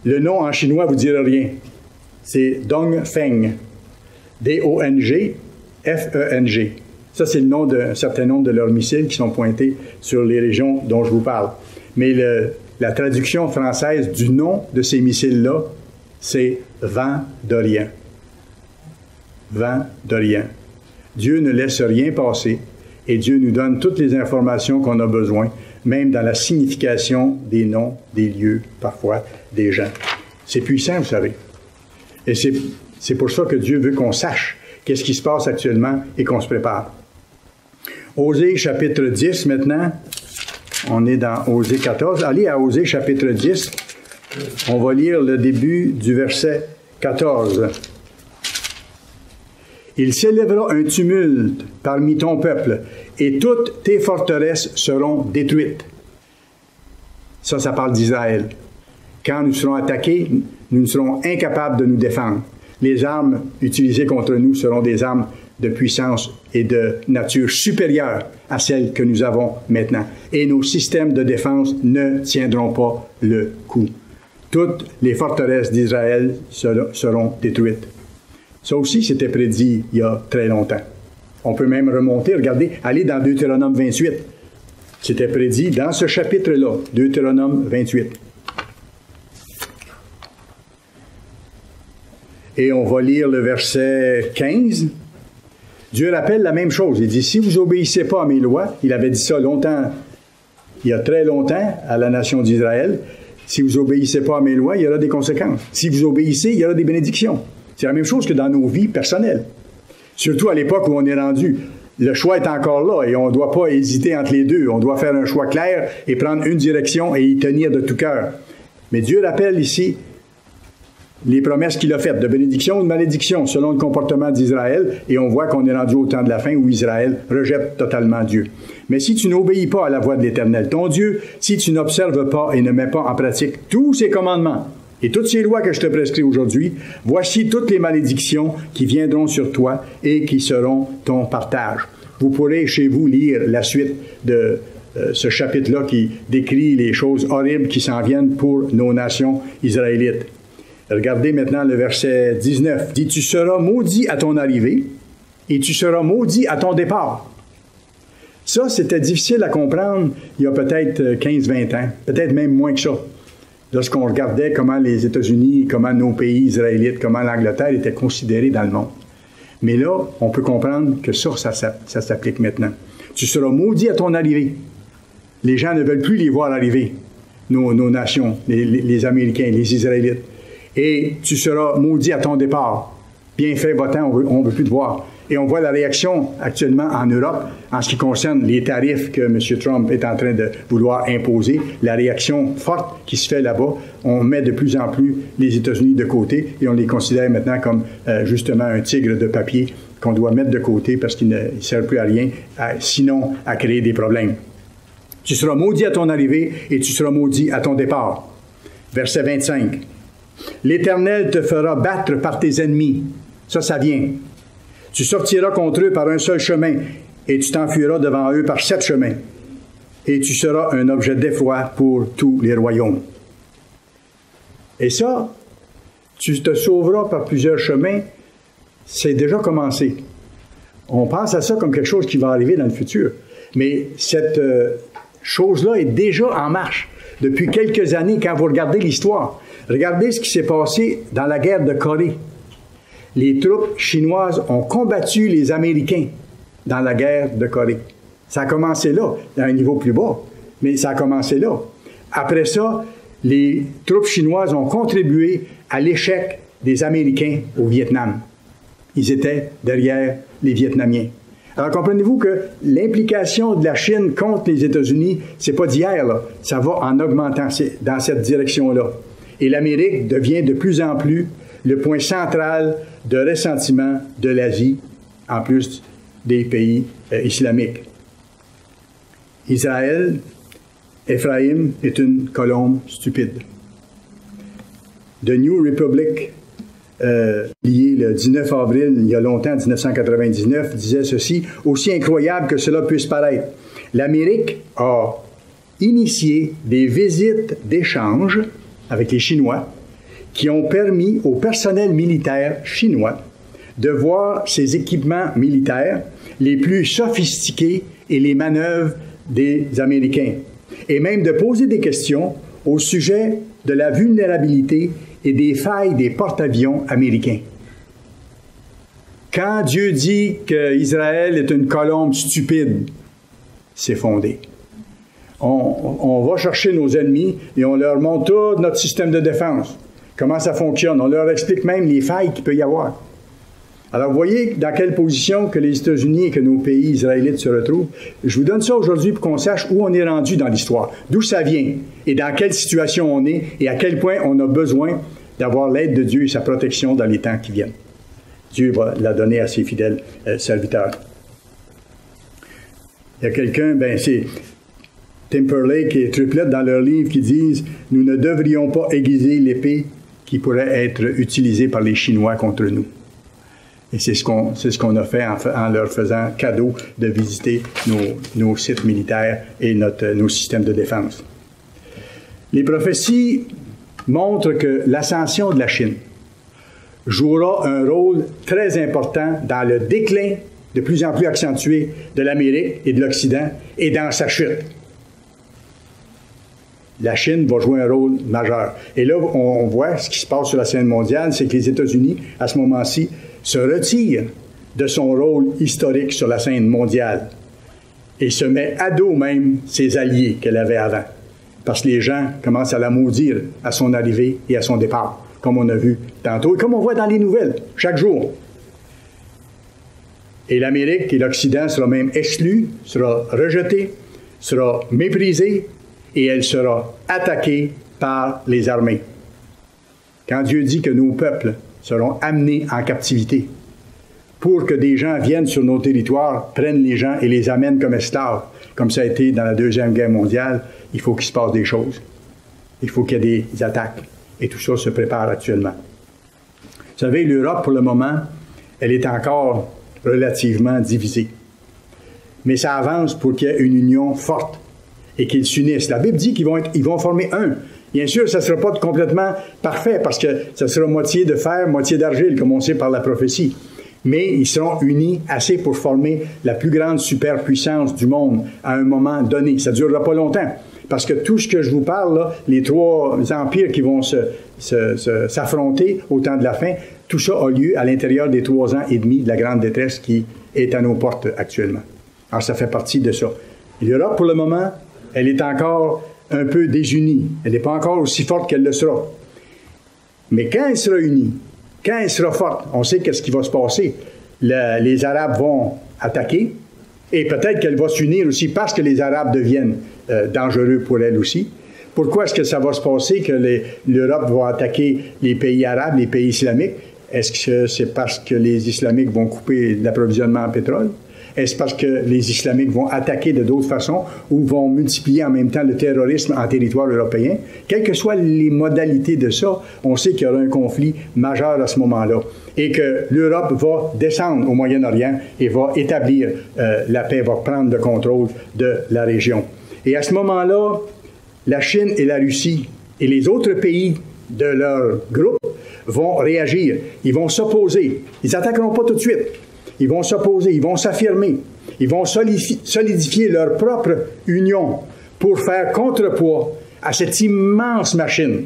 Le nom en chinois vous dira rien. C'est Dongfeng. D-O-N-G-F-E-N-G. Ça, c'est le nom d'un certain nombre de leurs missiles qui sont pointés sur les régions dont je vous parle. Mais la traduction française du nom de ces missiles-là, c'est vent d'Orient. Vent d'Orient. Dieu ne laisse rien passer et Dieu nous donne toutes les informations qu'on a besoin, même dans la signification des noms, des lieux, parfois, des gens. C'est puissant, vous savez. Et c'est pour ça que Dieu veut qu'on sache qu'est-ce qui se passe actuellement et qu'on se prépare. Osée, chapitre 10, maintenant. On est dans Osée 14. Allez à Osée, chapitre 10. On va lire le début du verset 14. « Il s'élèvera un tumulte parmi ton peuple, et toutes tes forteresses seront détruites. » Ça parle d'Israël. Quand nous serons attaqués, nous serons incapables de nous défendre. Les armes utilisées contre nous seront des armes de puissance et de nature supérieure à celles que nous avons maintenant. Et nos systèmes de défense ne tiendront pas le coup. Toutes les forteresses d'Israël seront détruites. Ça aussi, c'était prédit il y a très longtemps. On peut même remonter, regardez, allez dans Deutéronome 28. C'était prédit dans ce chapitre-là, Deutéronome 28. Et on va lire le verset 15. Dieu rappelle la même chose. Il dit, si vous n'obéissez pas à mes lois, il avait dit ça longtemps, il y a très longtemps, à la nation d'Israël, si vous n'obéissez pas à mes lois, il y aura des conséquences. Si vous obéissez, il y aura des bénédictions. C'est la même chose que dans nos vies personnelles. Surtout à l'époque où on est rendu. Le choix est encore là et on ne doit pas hésiter entre les deux. On doit faire un choix clair et prendre une direction et y tenir de tout cœur. Mais Dieu rappelle ici les promesses qu'il a faites, de bénédiction ou de malédiction, selon le comportement d'Israël, et on voit qu'on est rendu au temps de la fin où Israël rejette totalement Dieu. Mais si tu n'obéis pas à la voix de l'Éternel, ton Dieu, si tu n'observes pas et ne mets pas en pratique tous ses commandements et toutes ces lois que je te prescris aujourd'hui, voici toutes les malédictions qui viendront sur toi et qui seront ton partage. Vous pourrez chez vous lire la suite de ce chapitre-là qui décrit les choses horribles qui s'en viennent pour nos nations israélites. Regardez maintenant le verset 19. Il dit, tu seras maudit à ton arrivée et tu seras maudit à ton départ. Ça, c'était difficile à comprendre il y a peut-être 15-20 ans, peut-être même moins que ça. Lorsqu'on regardait comment les États-Unis, comment nos pays israélites, comment l'Angleterre étaient considérés dans le monde. Mais là, on peut comprendre que ça s'applique maintenant. Tu seras maudit à ton arrivée. Les gens ne veulent plus les voir arriver, nos nations, les Américains, les Israélites. Et tu seras maudit à ton départ. Bien fait, va-t'en, on ne veut plus te voir. Et on voit la réaction actuellement en Europe en ce qui concerne les tarifs que M. Trump est en train de vouloir imposer. La réaction forte qui se fait là-bas, on met de plus en plus les États-Unis de côté et on les considère maintenant comme justement un tigre de papier qu'on doit mettre de côté parce qu'il ne sert plus à rien, sinon à créer des problèmes. Tu seras maudit à ton arrivée et tu seras maudit à ton départ. Verset 25. L'Éternel te fera battre par tes ennemis. Ça vient. Tu sortiras contre eux par un seul chemin, et tu t'enfuiras devant eux par 7 chemins. Et tu seras un objet d'effroi pour tous les royaumes. Et ça, tu te sauveras par plusieurs chemins, c'est déjà commencé. On pense à ça comme quelque chose qui va arriver dans le futur. Mais cette chose-là est déjà en marche. Depuis quelques années, quand vous regardez l'histoire, regardez ce qui s'est passé dans la guerre de Corée. Les troupes chinoises ont combattu les Américains dans la guerre de Corée. Ça a commencé là, à un niveau plus bas, mais ça a commencé là. Après ça, les troupes chinoises ont contribué à l'échec des Américains au Vietnam. Ils étaient derrière les Vietnamiens. Alors, comprenez-vous que l'implication de la Chine contre les États-Unis, c'est pas d'hier, là. Ça va en augmentant dans cette direction-là. Et l'Amérique devient de plus en plus le point central de ressentiment de l'Asie, en plus des pays islamiques. Éphraïm est une colombe stupide. The New Republic, lié le 19 avril, il y a longtemps, 1999, disait ceci, aussi incroyable que cela puisse paraître. L'Amérique a initié des visites d'échange avec les Chinois qui ont permis au personnel militaire chinois de voir ses équipements militaires les plus sophistiqués et les manœuvres des Américains, et même de poser des questions au sujet de la vulnérabilité et des failles des porte-avions américains. Quand Dieu dit qu'Israël est une colombe stupide, c'est fondé. On va chercher nos ennemis et on leur montre tout notre système de défense. Comment ça fonctionne. On leur explique même les failles qu'il peut y avoir. Alors, vous voyez dans quelle position que les États-Unis et que nos pays israélites se retrouvent. Je vous donne ça aujourd'hui pour qu'on sache où on est rendu dans l'histoire, d'où ça vient et dans quelle situation on est et à quel point on a besoin d'avoir l'aide de Dieu et sa protection dans les temps qui viennent. Dieu va la donner à ses fidèles serviteurs. Il y a quelqu'un, c'est Timberlake et Triplett dans leur livre qui disent « Nous ne devrions pas aiguiser l'épée qui pourrait être utilisée par les Chinois contre nous. » Et c'est ce qu'on a fait en leur faisant cadeau de visiter nos sites militaires et nos systèmes de défense. Les prophéties montrent que l'ascension de la Chine, jouera un rôle très important dans le déclin de plus en plus accentué de l'Amérique et de l'Occident et dans sa chute. La Chine va jouer un rôle majeur. Et là, on voit ce qui se passe sur la scène mondiale, c'est que les États-Unis, à ce moment-ci, se retirent de son rôle historique sur la scène mondiale et se met à dos même ses alliés qu'elle avait avant. Parce que les gens commencent à la maudire à son arrivée et à son départ, comme on a vu tantôt et comme on voit dans les nouvelles chaque jour. Et l'Amérique et l'Occident sera même exclus, sera rejeté, sera méprisé et elle sera attaquée par les armées. Quand Dieu dit que nos peuples seront amenés en captivité, pour que des gens viennent sur nos territoires, prennent les gens et les amènent comme esclaves, comme ça a été dans la Deuxième Guerre mondiale, il faut qu'il se passe des choses. Il faut qu'il y ait des attaques. Et tout ça se prépare actuellement. Vous savez, l'Europe, pour le moment, elle est encore relativement divisée. Mais ça avance pour qu'il y ait une union forte et qu'ils s'unissent. La Bible dit qu'ils vont former un. Bien sûr, ça ne sera pas complètement parfait parce que ça sera moitié de fer, moitié d'argile, comme on sait par la prophétie. Mais ils seront unis assez pour former la plus grande superpuissance du monde à un moment donné. Ça ne durera pas longtemps. Parce que tout ce que je vous parle, là, les trois empires qui vont s'affronter au temps de la fin, tout ça a lieu à l'intérieur des 3 ans et demi de la grande détresse qui est à nos portes actuellement. Alors, ça fait partie de ça. L'Europe, pour le moment, elle est encore un peu désunie. Elle n'est pas encore aussi forte qu'elle le sera. Mais quand elle sera unie, quand elle sera forte, on sait qu'est-ce qui va se passer. Les Arabes vont attaquer et peut-être qu'elle va s'unir aussi parce que les Arabes deviennent dangereux pour elle aussi. Pourquoi est-ce que ça va se passer que l'Europe va attaquer les pays arabes, les pays islamiques? Est-ce que c'est parce que les islamiques vont couper l'approvisionnement en pétrole? Est-ce parce que les islamiques vont attaquer de d'autres façons ou vont multiplier en même temps le terrorisme en territoire européen? Quelles que soient les modalités de ça, on sait qu'il y aura un conflit majeur à ce moment-là et que l'Europe va descendre au Moyen-Orient et va établir la paix, va prendre le contrôle de la région. Et à ce moment-là, la Chine et la Russie et les autres pays de leur groupe vont réagir. Ils vont s'opposer. Ils n'attaqueront pas tout de suite. Ils vont s'opposer, ils vont s'affirmer, ils vont solidifier leur propre union pour faire contrepoids à cette immense machine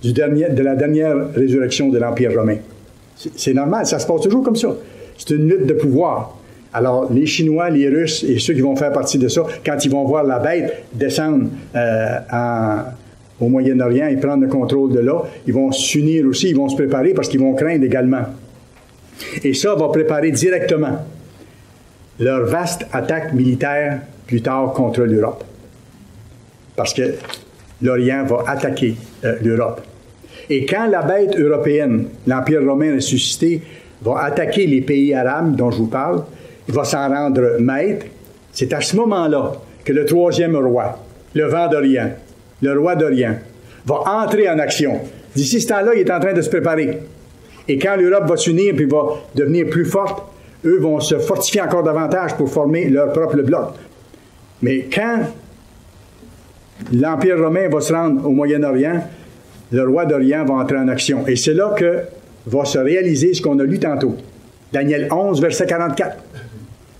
de la dernière résurrection de l'Empire romain. C'est normal, ça se passe toujours comme ça. C'est une lutte de pouvoir. Alors, les Chinois, les Russes et ceux qui vont faire partie de ça, quand ils vont voir la bête descendre au Moyen-Orient et prendre le contrôle de là, ils vont s'unir aussi, ils vont se préparer parce qu'ils vont craindre également. Et ça va préparer directement leur vaste attaque militaire plus tard contre l'Europe. Parce que l'Orient va attaquer l'Europe. Et quand la bête européenne, l'Empire romain ressuscité, va attaquer les pays arabes dont je vous parle, il va s'en rendre maître. C'est à ce moment-là que le troisième roi, le vent d'Orient, le roi d'Orient, va entrer en action. D'ici ce temps-là, il est en train de se préparer. Et quand l'Europe va s'unir puis va devenir plus forte, eux vont se fortifier encore davantage pour former leur propre bloc. Mais quand l'Empire romain va se rendre au Moyen-Orient, le roi d'Orient va entrer en action. Et c'est là que va se réaliser ce qu'on a lu tantôt. Daniel 11, verset 44.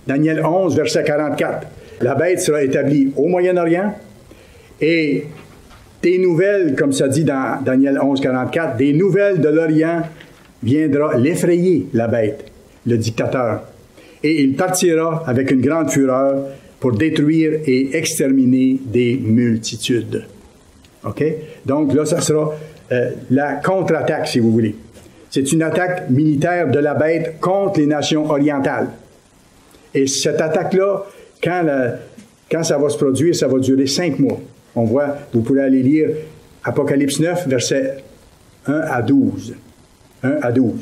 Daniel 11, verset 44. La bête sera établie au Moyen-Orient et des nouvelles, comme ça dit dans Daniel 11, 44, des nouvelles de l'Orient viendra l'effrayer, la bête, le dictateur. Et il partira avec une grande fureur pour détruire et exterminer des multitudes. OK? Donc là, ça sera la contre-attaque, si vous voulez. C'est une attaque militaire de la bête contre les nations orientales. Et cette attaque-là, quand ça va se produire, ça va durer 5 mois. On voit, vous pourrez aller lire Apocalypse 9, versets 1 à 12. 1 à 12.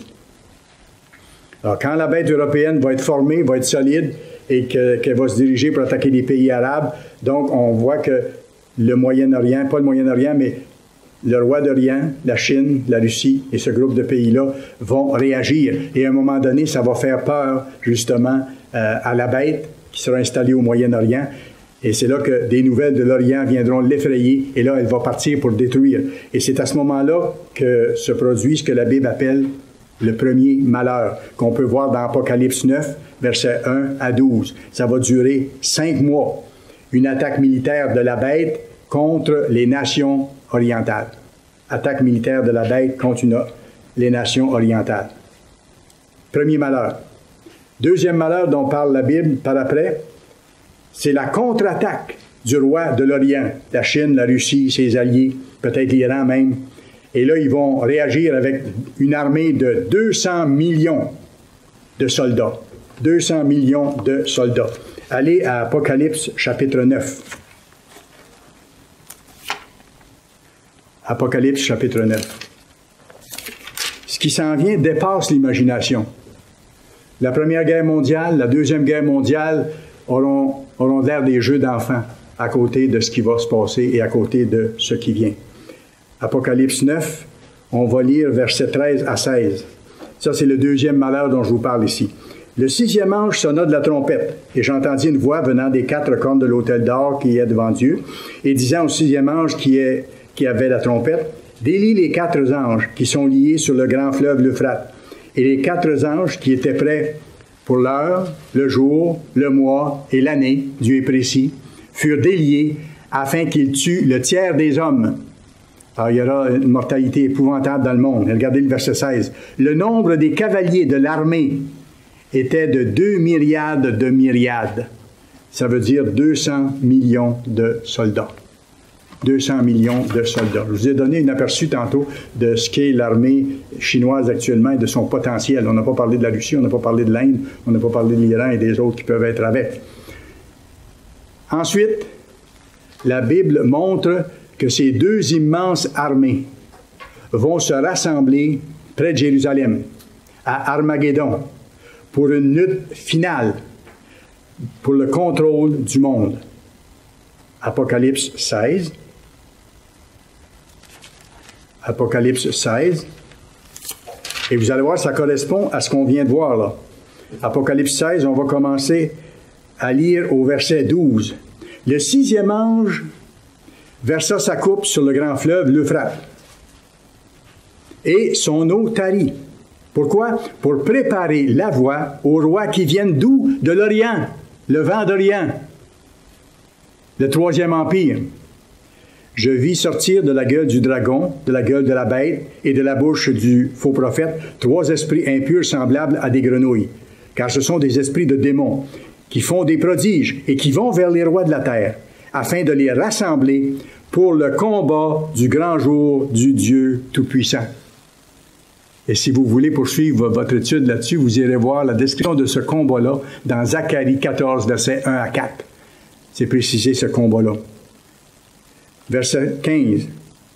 Alors, quand la bête européenne va être formée, va être solide, et qu'elle va se diriger pour attaquer les pays arabes, donc on voit que le Moyen-Orient, pas le Moyen-Orient, mais le roi d'Orient, la Chine, la Russie et ce groupe de pays-là vont réagir. Et à un moment donné, ça va faire peur, justement, à la bête qui sera installée au Moyen-Orient. Et c'est là que des nouvelles de l'Orient viendront l'effrayer, et là, elle va partir pour détruire. Et c'est à ce moment-là que se produit ce que la Bible appelle le premier malheur, qu'on peut voir dans Apocalypse 9, versets 1 à 12. Ça va durer 5 mois. Une attaque militaire de la bête contre les nations orientales. Attaque militaire de la bête contre les nations orientales. Premier malheur. Deuxième malheur dont parle la Bible par après, c'est la contre-attaque du roi de l'Orient, la Chine, la Russie, ses alliés, peut-être l'Iran même. Et là, ils vont réagir avec une armée de 200 millions de soldats. 200 millions de soldats. Allez à Apocalypse chapitre 9. Apocalypse chapitre 9. Ce qui s'en vient dépasse l'imagination. La Première Guerre mondiale, la Deuxième Guerre mondiale auront l'air des jeux d'enfants à côté de ce qui va se passer et à côté de ce qui vient. Apocalypse 9, on va lire versets 13 à 16. Ça, c'est le deuxième malheur dont je vous parle ici. Le 6e ange sonna de la trompette, et j'entendis une voix venant des 4 cornes de l'autel d'or qui est devant Dieu, et disant au 6e ange qui avait la trompette, « Délie les 4 anges qui sont liés sur le grand fleuve l'Euphrate. » Et les 4 anges qui étaient prêts pour l'heure, le jour, le mois et l'année, Dieu est précis, furent déliés afin qu'ils tuent le tiers des hommes. Alors, il y aura une mortalité épouvantable dans le monde. Regardez le verset 16. Le nombre des cavaliers de l'armée était de 2 myriades de myriades. Ça veut dire 200 millions de soldats. 200 millions de soldats. Je vous ai donné un aperçu tantôt de ce qu'est l'armée chinoise actuellement et de son potentiel. On n'a pas parlé de la Russie, on n'a pas parlé de l'Inde, on n'a pas parlé de l'Iran et des autres qui peuvent être avec. Ensuite, la Bible montre que ces 2 immenses armées vont se rassembler près de Jérusalem, à Armageddon, pour une lutte finale pour le contrôle du monde. Apocalypse 16. Apocalypse 16. Et vous allez voir, ça correspond à ce qu'on vient de voir là. Apocalypse 16, on va commencer à lire au verset 12. Le 6e ange versa sa coupe sur le grand fleuve l'Euphrate. Et son eau tarit. Pourquoi? Pour préparer la voie aux rois qui viennent d'où? De l'Orient, le vent d'Orient, le 3e empire. Je vis sortir de la gueule du dragon, de la gueule de la bête et de la bouche du faux prophète 3 esprits impurs semblables à des grenouilles, car ce sont des esprits de démons qui font des prodiges et qui vont vers les rois de la terre, afin de les rassembler pour le combat du grand jour du Dieu Tout-Puissant. Et si vous voulez poursuivre votre étude là-dessus, vous irez voir la description de ce combat-là dans Zacharie 14, versets 1 à 4. C'est précisé ce combat-là. Verset 15.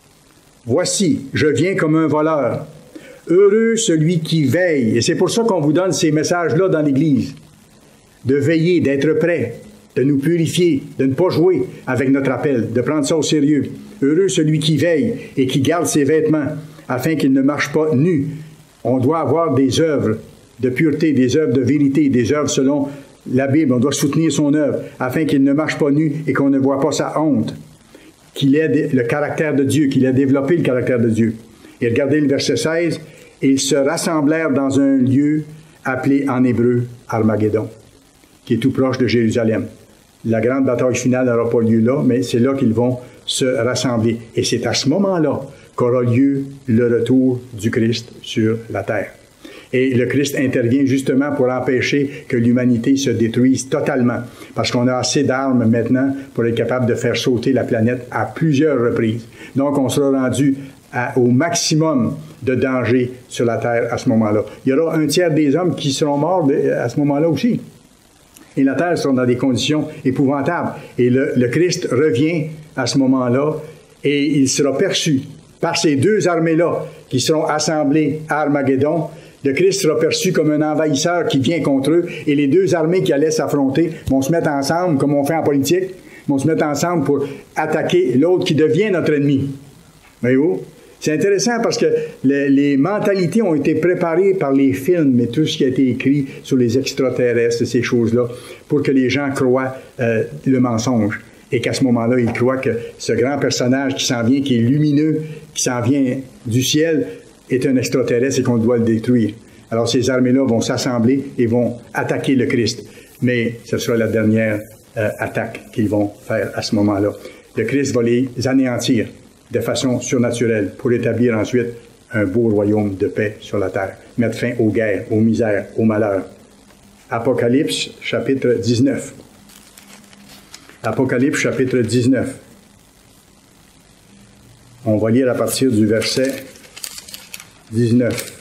« Voici, je viens comme un voleur. Heureux celui qui veille. » Et c'est pour ça qu'on vous donne ces messages-là dans l'Église. De veiller, d'être prêt, de nous purifier, de ne pas jouer avec notre appel, de prendre ça au sérieux. Heureux celui qui veille et qui garde ses vêtements, afin qu'il ne marche pas nu. On doit avoir des œuvres de pureté, des œuvres de vérité, des œuvres selon la Bible. On doit soutenir son œuvre, afin qu'il ne marche pas nu et qu'on ne voit pas sa honte. Qu'il ait le caractère de Dieu, qu'il ait développé le caractère de Dieu. Et regardez le verset 16. « Ils se rassemblèrent dans un lieu appelé en hébreu Armageddon, qui est tout proche de Jérusalem. » La grande bataille finale n'aura pas lieu là, mais c'est là qu'ils vont se rassembler. Et c'est à ce moment-là qu'aura lieu le retour du Christ sur la terre. Et le Christ intervient justement pour empêcher que l'humanité se détruise totalement, parce qu'on a assez d'armes maintenant pour être capable de faire sauter la planète à plusieurs reprises. Donc, on sera rendu au maximum de danger sur la terre à ce moment-là. Il y aura un tiers des hommes qui seront morts à ce moment-là aussi. Et la terre sera dans des conditions épouvantables. Et le Christ revient à ce moment-là et il sera perçu par ces 2 armées-là qui seront assemblées à Armageddon. Le Christ sera perçu comme un envahisseur qui vient contre eux et les 2 armées qui allaient s'affronter vont se mettre ensemble, comme on fait en politique, vont se mettre ensemble pour attaquer l'autre qui devient notre ennemi. Voyez-vous? C'est intéressant parce que les mentalités ont été préparées par les films et tout ce qui a été écrit sur les extraterrestres, ces choses-là, pour que les gens croient le mensonge. Et qu'à ce moment-là, ils croient que ce grand personnage qui s'en vient, qui est lumineux, qui s'en vient du ciel, est un extraterrestre et qu'on doit le détruire. Alors ces armées-là vont s'assembler et vont attaquer le Christ. Mais ce sera la dernière attaque qu'ils vont faire à ce moment-là. Le Christ va les anéantir de façon surnaturelle pour établir ensuite un beau royaume de paix sur la terre, mettre fin aux guerres, aux misères, aux malheurs. Apocalypse, chapitre 19. Apocalypse, chapitre 19. On va lire à partir du verset 19.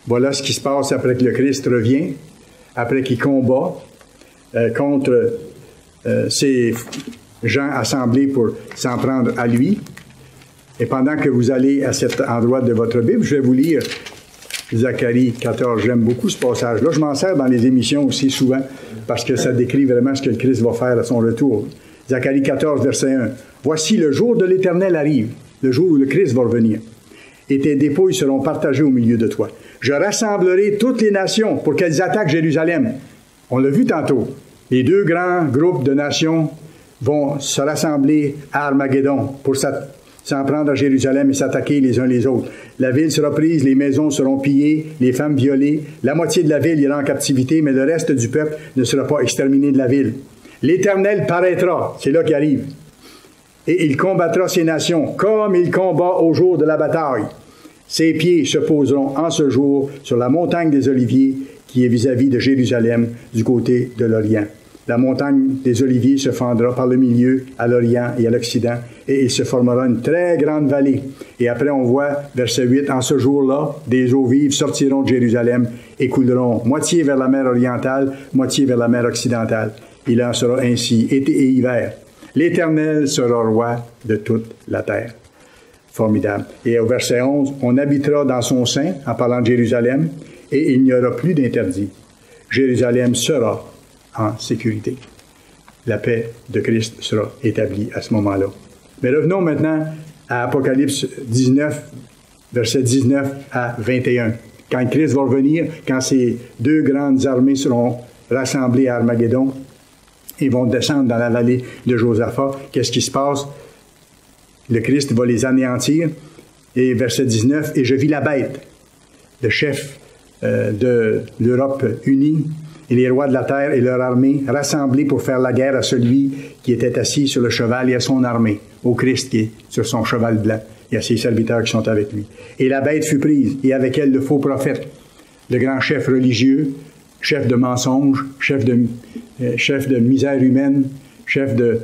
Voilà ce qui se passe après que le Christ revient, après qu'il combat contre ces gens assemblés pour s'en prendre à lui. Et pendant que vous allez à cet endroit de votre Bible, je vais vous lire Zacharie 14. J'aime beaucoup ce passage-là. Je m'en sers dans les émissions aussi souvent parce que ça décrit vraiment ce que le Christ va faire à son retour. Zacharie 14, verset 1. « Voici le jour de l'Éternel arrive, le jour où le Christ va revenir. Et tes dépouilles seront partagées au milieu de toi. Je rassemblerai toutes les nations pour qu'elles attaquent Jérusalem. » On l'a vu tantôt. Les deux grands groupes de nations vont se rassembler à Armageddon pour s'en prendre à Jérusalem et s'attaquer les uns les autres. La ville sera prise, les maisons seront pillées, les femmes violées. La moitié de la ville ira en captivité, mais le reste du peuple ne sera pas exterminé de la ville. L'Éternel paraîtra, c'est là qu'il arrive, et il combattra ces nations comme il combat au jour de la bataille. Ses pieds se poseront en ce jour sur la montagne des Oliviers qui est vis-à-vis de Jérusalem du côté de l'Orient. La montagne des Oliviers se fendra par le milieu, à l'Orient et à l'Occident, et il se formera une très grande vallée. Et après, on voit, verset 8, « En ce jour-là, des eaux vives sortiront de Jérusalem et couleront moitié vers la mer orientale, moitié vers la mer occidentale. Il en sera ainsi, été et hiver. L'Éternel sera roi de toute la terre. » Formidable. Et au verset 11, « On habitera dans son sein, en parlant de Jérusalem, et il n'y aura plus d'interdit. Jérusalem sera en sécurité. » La paix de Christ sera établie à ce moment-là. Mais revenons maintenant à Apocalypse 19, versets 19 à 21. Quand Christ va revenir, quand ces deux grandes armées seront rassemblées à Armageddon et vont descendre dans la vallée de Josaphat, qu'est-ce qui se passe? Le Christ va les anéantir. Et verset 19, « Et je vis la bête, le chef de l'Europe unie, et les rois de la terre et leur armée rassemblés pour faire la guerre à celui qui était assis sur le cheval et à son armée, au Christ qui est sur son cheval blanc et à ses serviteurs qui sont avec lui. Et la bête fut prise, et avec elle le faux prophète, le grand chef religieux, chef de mensonges, chef de misère humaine, chef de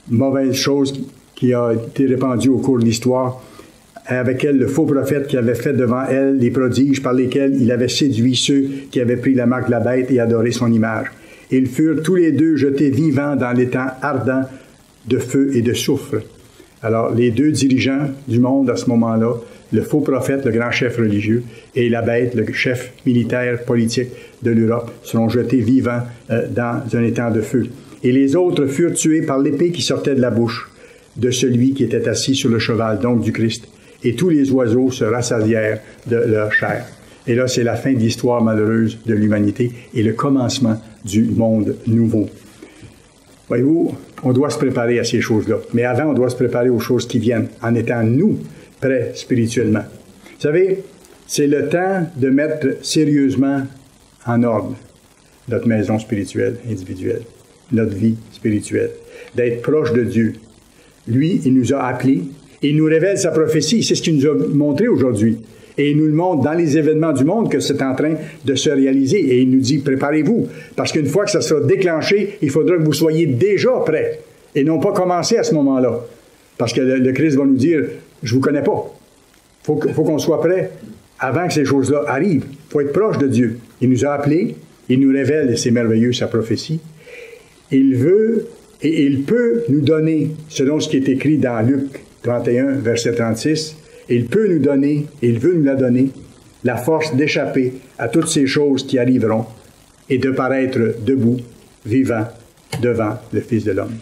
mauvaises choses qui a été répandues au cours de l'histoire, avec elle le faux prophète qui avait fait devant elle les prodiges par lesquels il avait séduit ceux qui avaient pris la marque de la bête et adoré son image. Et ils furent tous les deux jetés vivants dans l'étang ardent de feu et de soufre. Alors, les deux dirigeants du monde à ce moment-là, le faux prophète, le grand chef religieux, et la bête, le chef militaire politique de l'Europe, seront jetés vivants dans un étang de feu. Et les autres furent tués par l'épée qui sortait de la bouche de celui qui était assis sur le cheval, donc du Christ. Et tous les oiseaux se rassasièrent de leur chair. Et là, c'est la fin de l'histoire malheureuse de l'humanité et le commencement du monde nouveau. Voyez-vous, on doit se préparer à ces choses-là. Mais avant, on doit se préparer aux choses qui viennent, en étant, nous, prêts spirituellement. Vous savez, c'est le temps de mettre sérieusement en ordre notre maison spirituelle, individuelle, notre vie spirituelle, d'être proche de Dieu. Lui, il nous a appelés, il nous révèle sa prophétie, c'est ce qu'il nous a montré aujourd'hui. Et il nous le montre dans les événements du monde que c'est en train de se réaliser. Et il nous dit, préparez-vous, parce qu'une fois que ça sera déclenché, il faudra que vous soyez déjà prêts, et non pas commencer à ce moment-là. Parce que le Christ va nous dire, je ne vous connais pas. Faut qu'on soit prêt avant que ces choses-là arrivent. Il faut être proche de Dieu. Il nous a appelés, il nous révèle, et c'est merveilleux, sa prophétie. Il veut et il peut nous donner, selon ce qui est écrit dans Luc 31, verset 36, il peut nous donner, et il veut nous la donner, la force d'échapper à toutes ces choses qui arriveront et de paraître debout, vivant, devant le Fils de l'homme.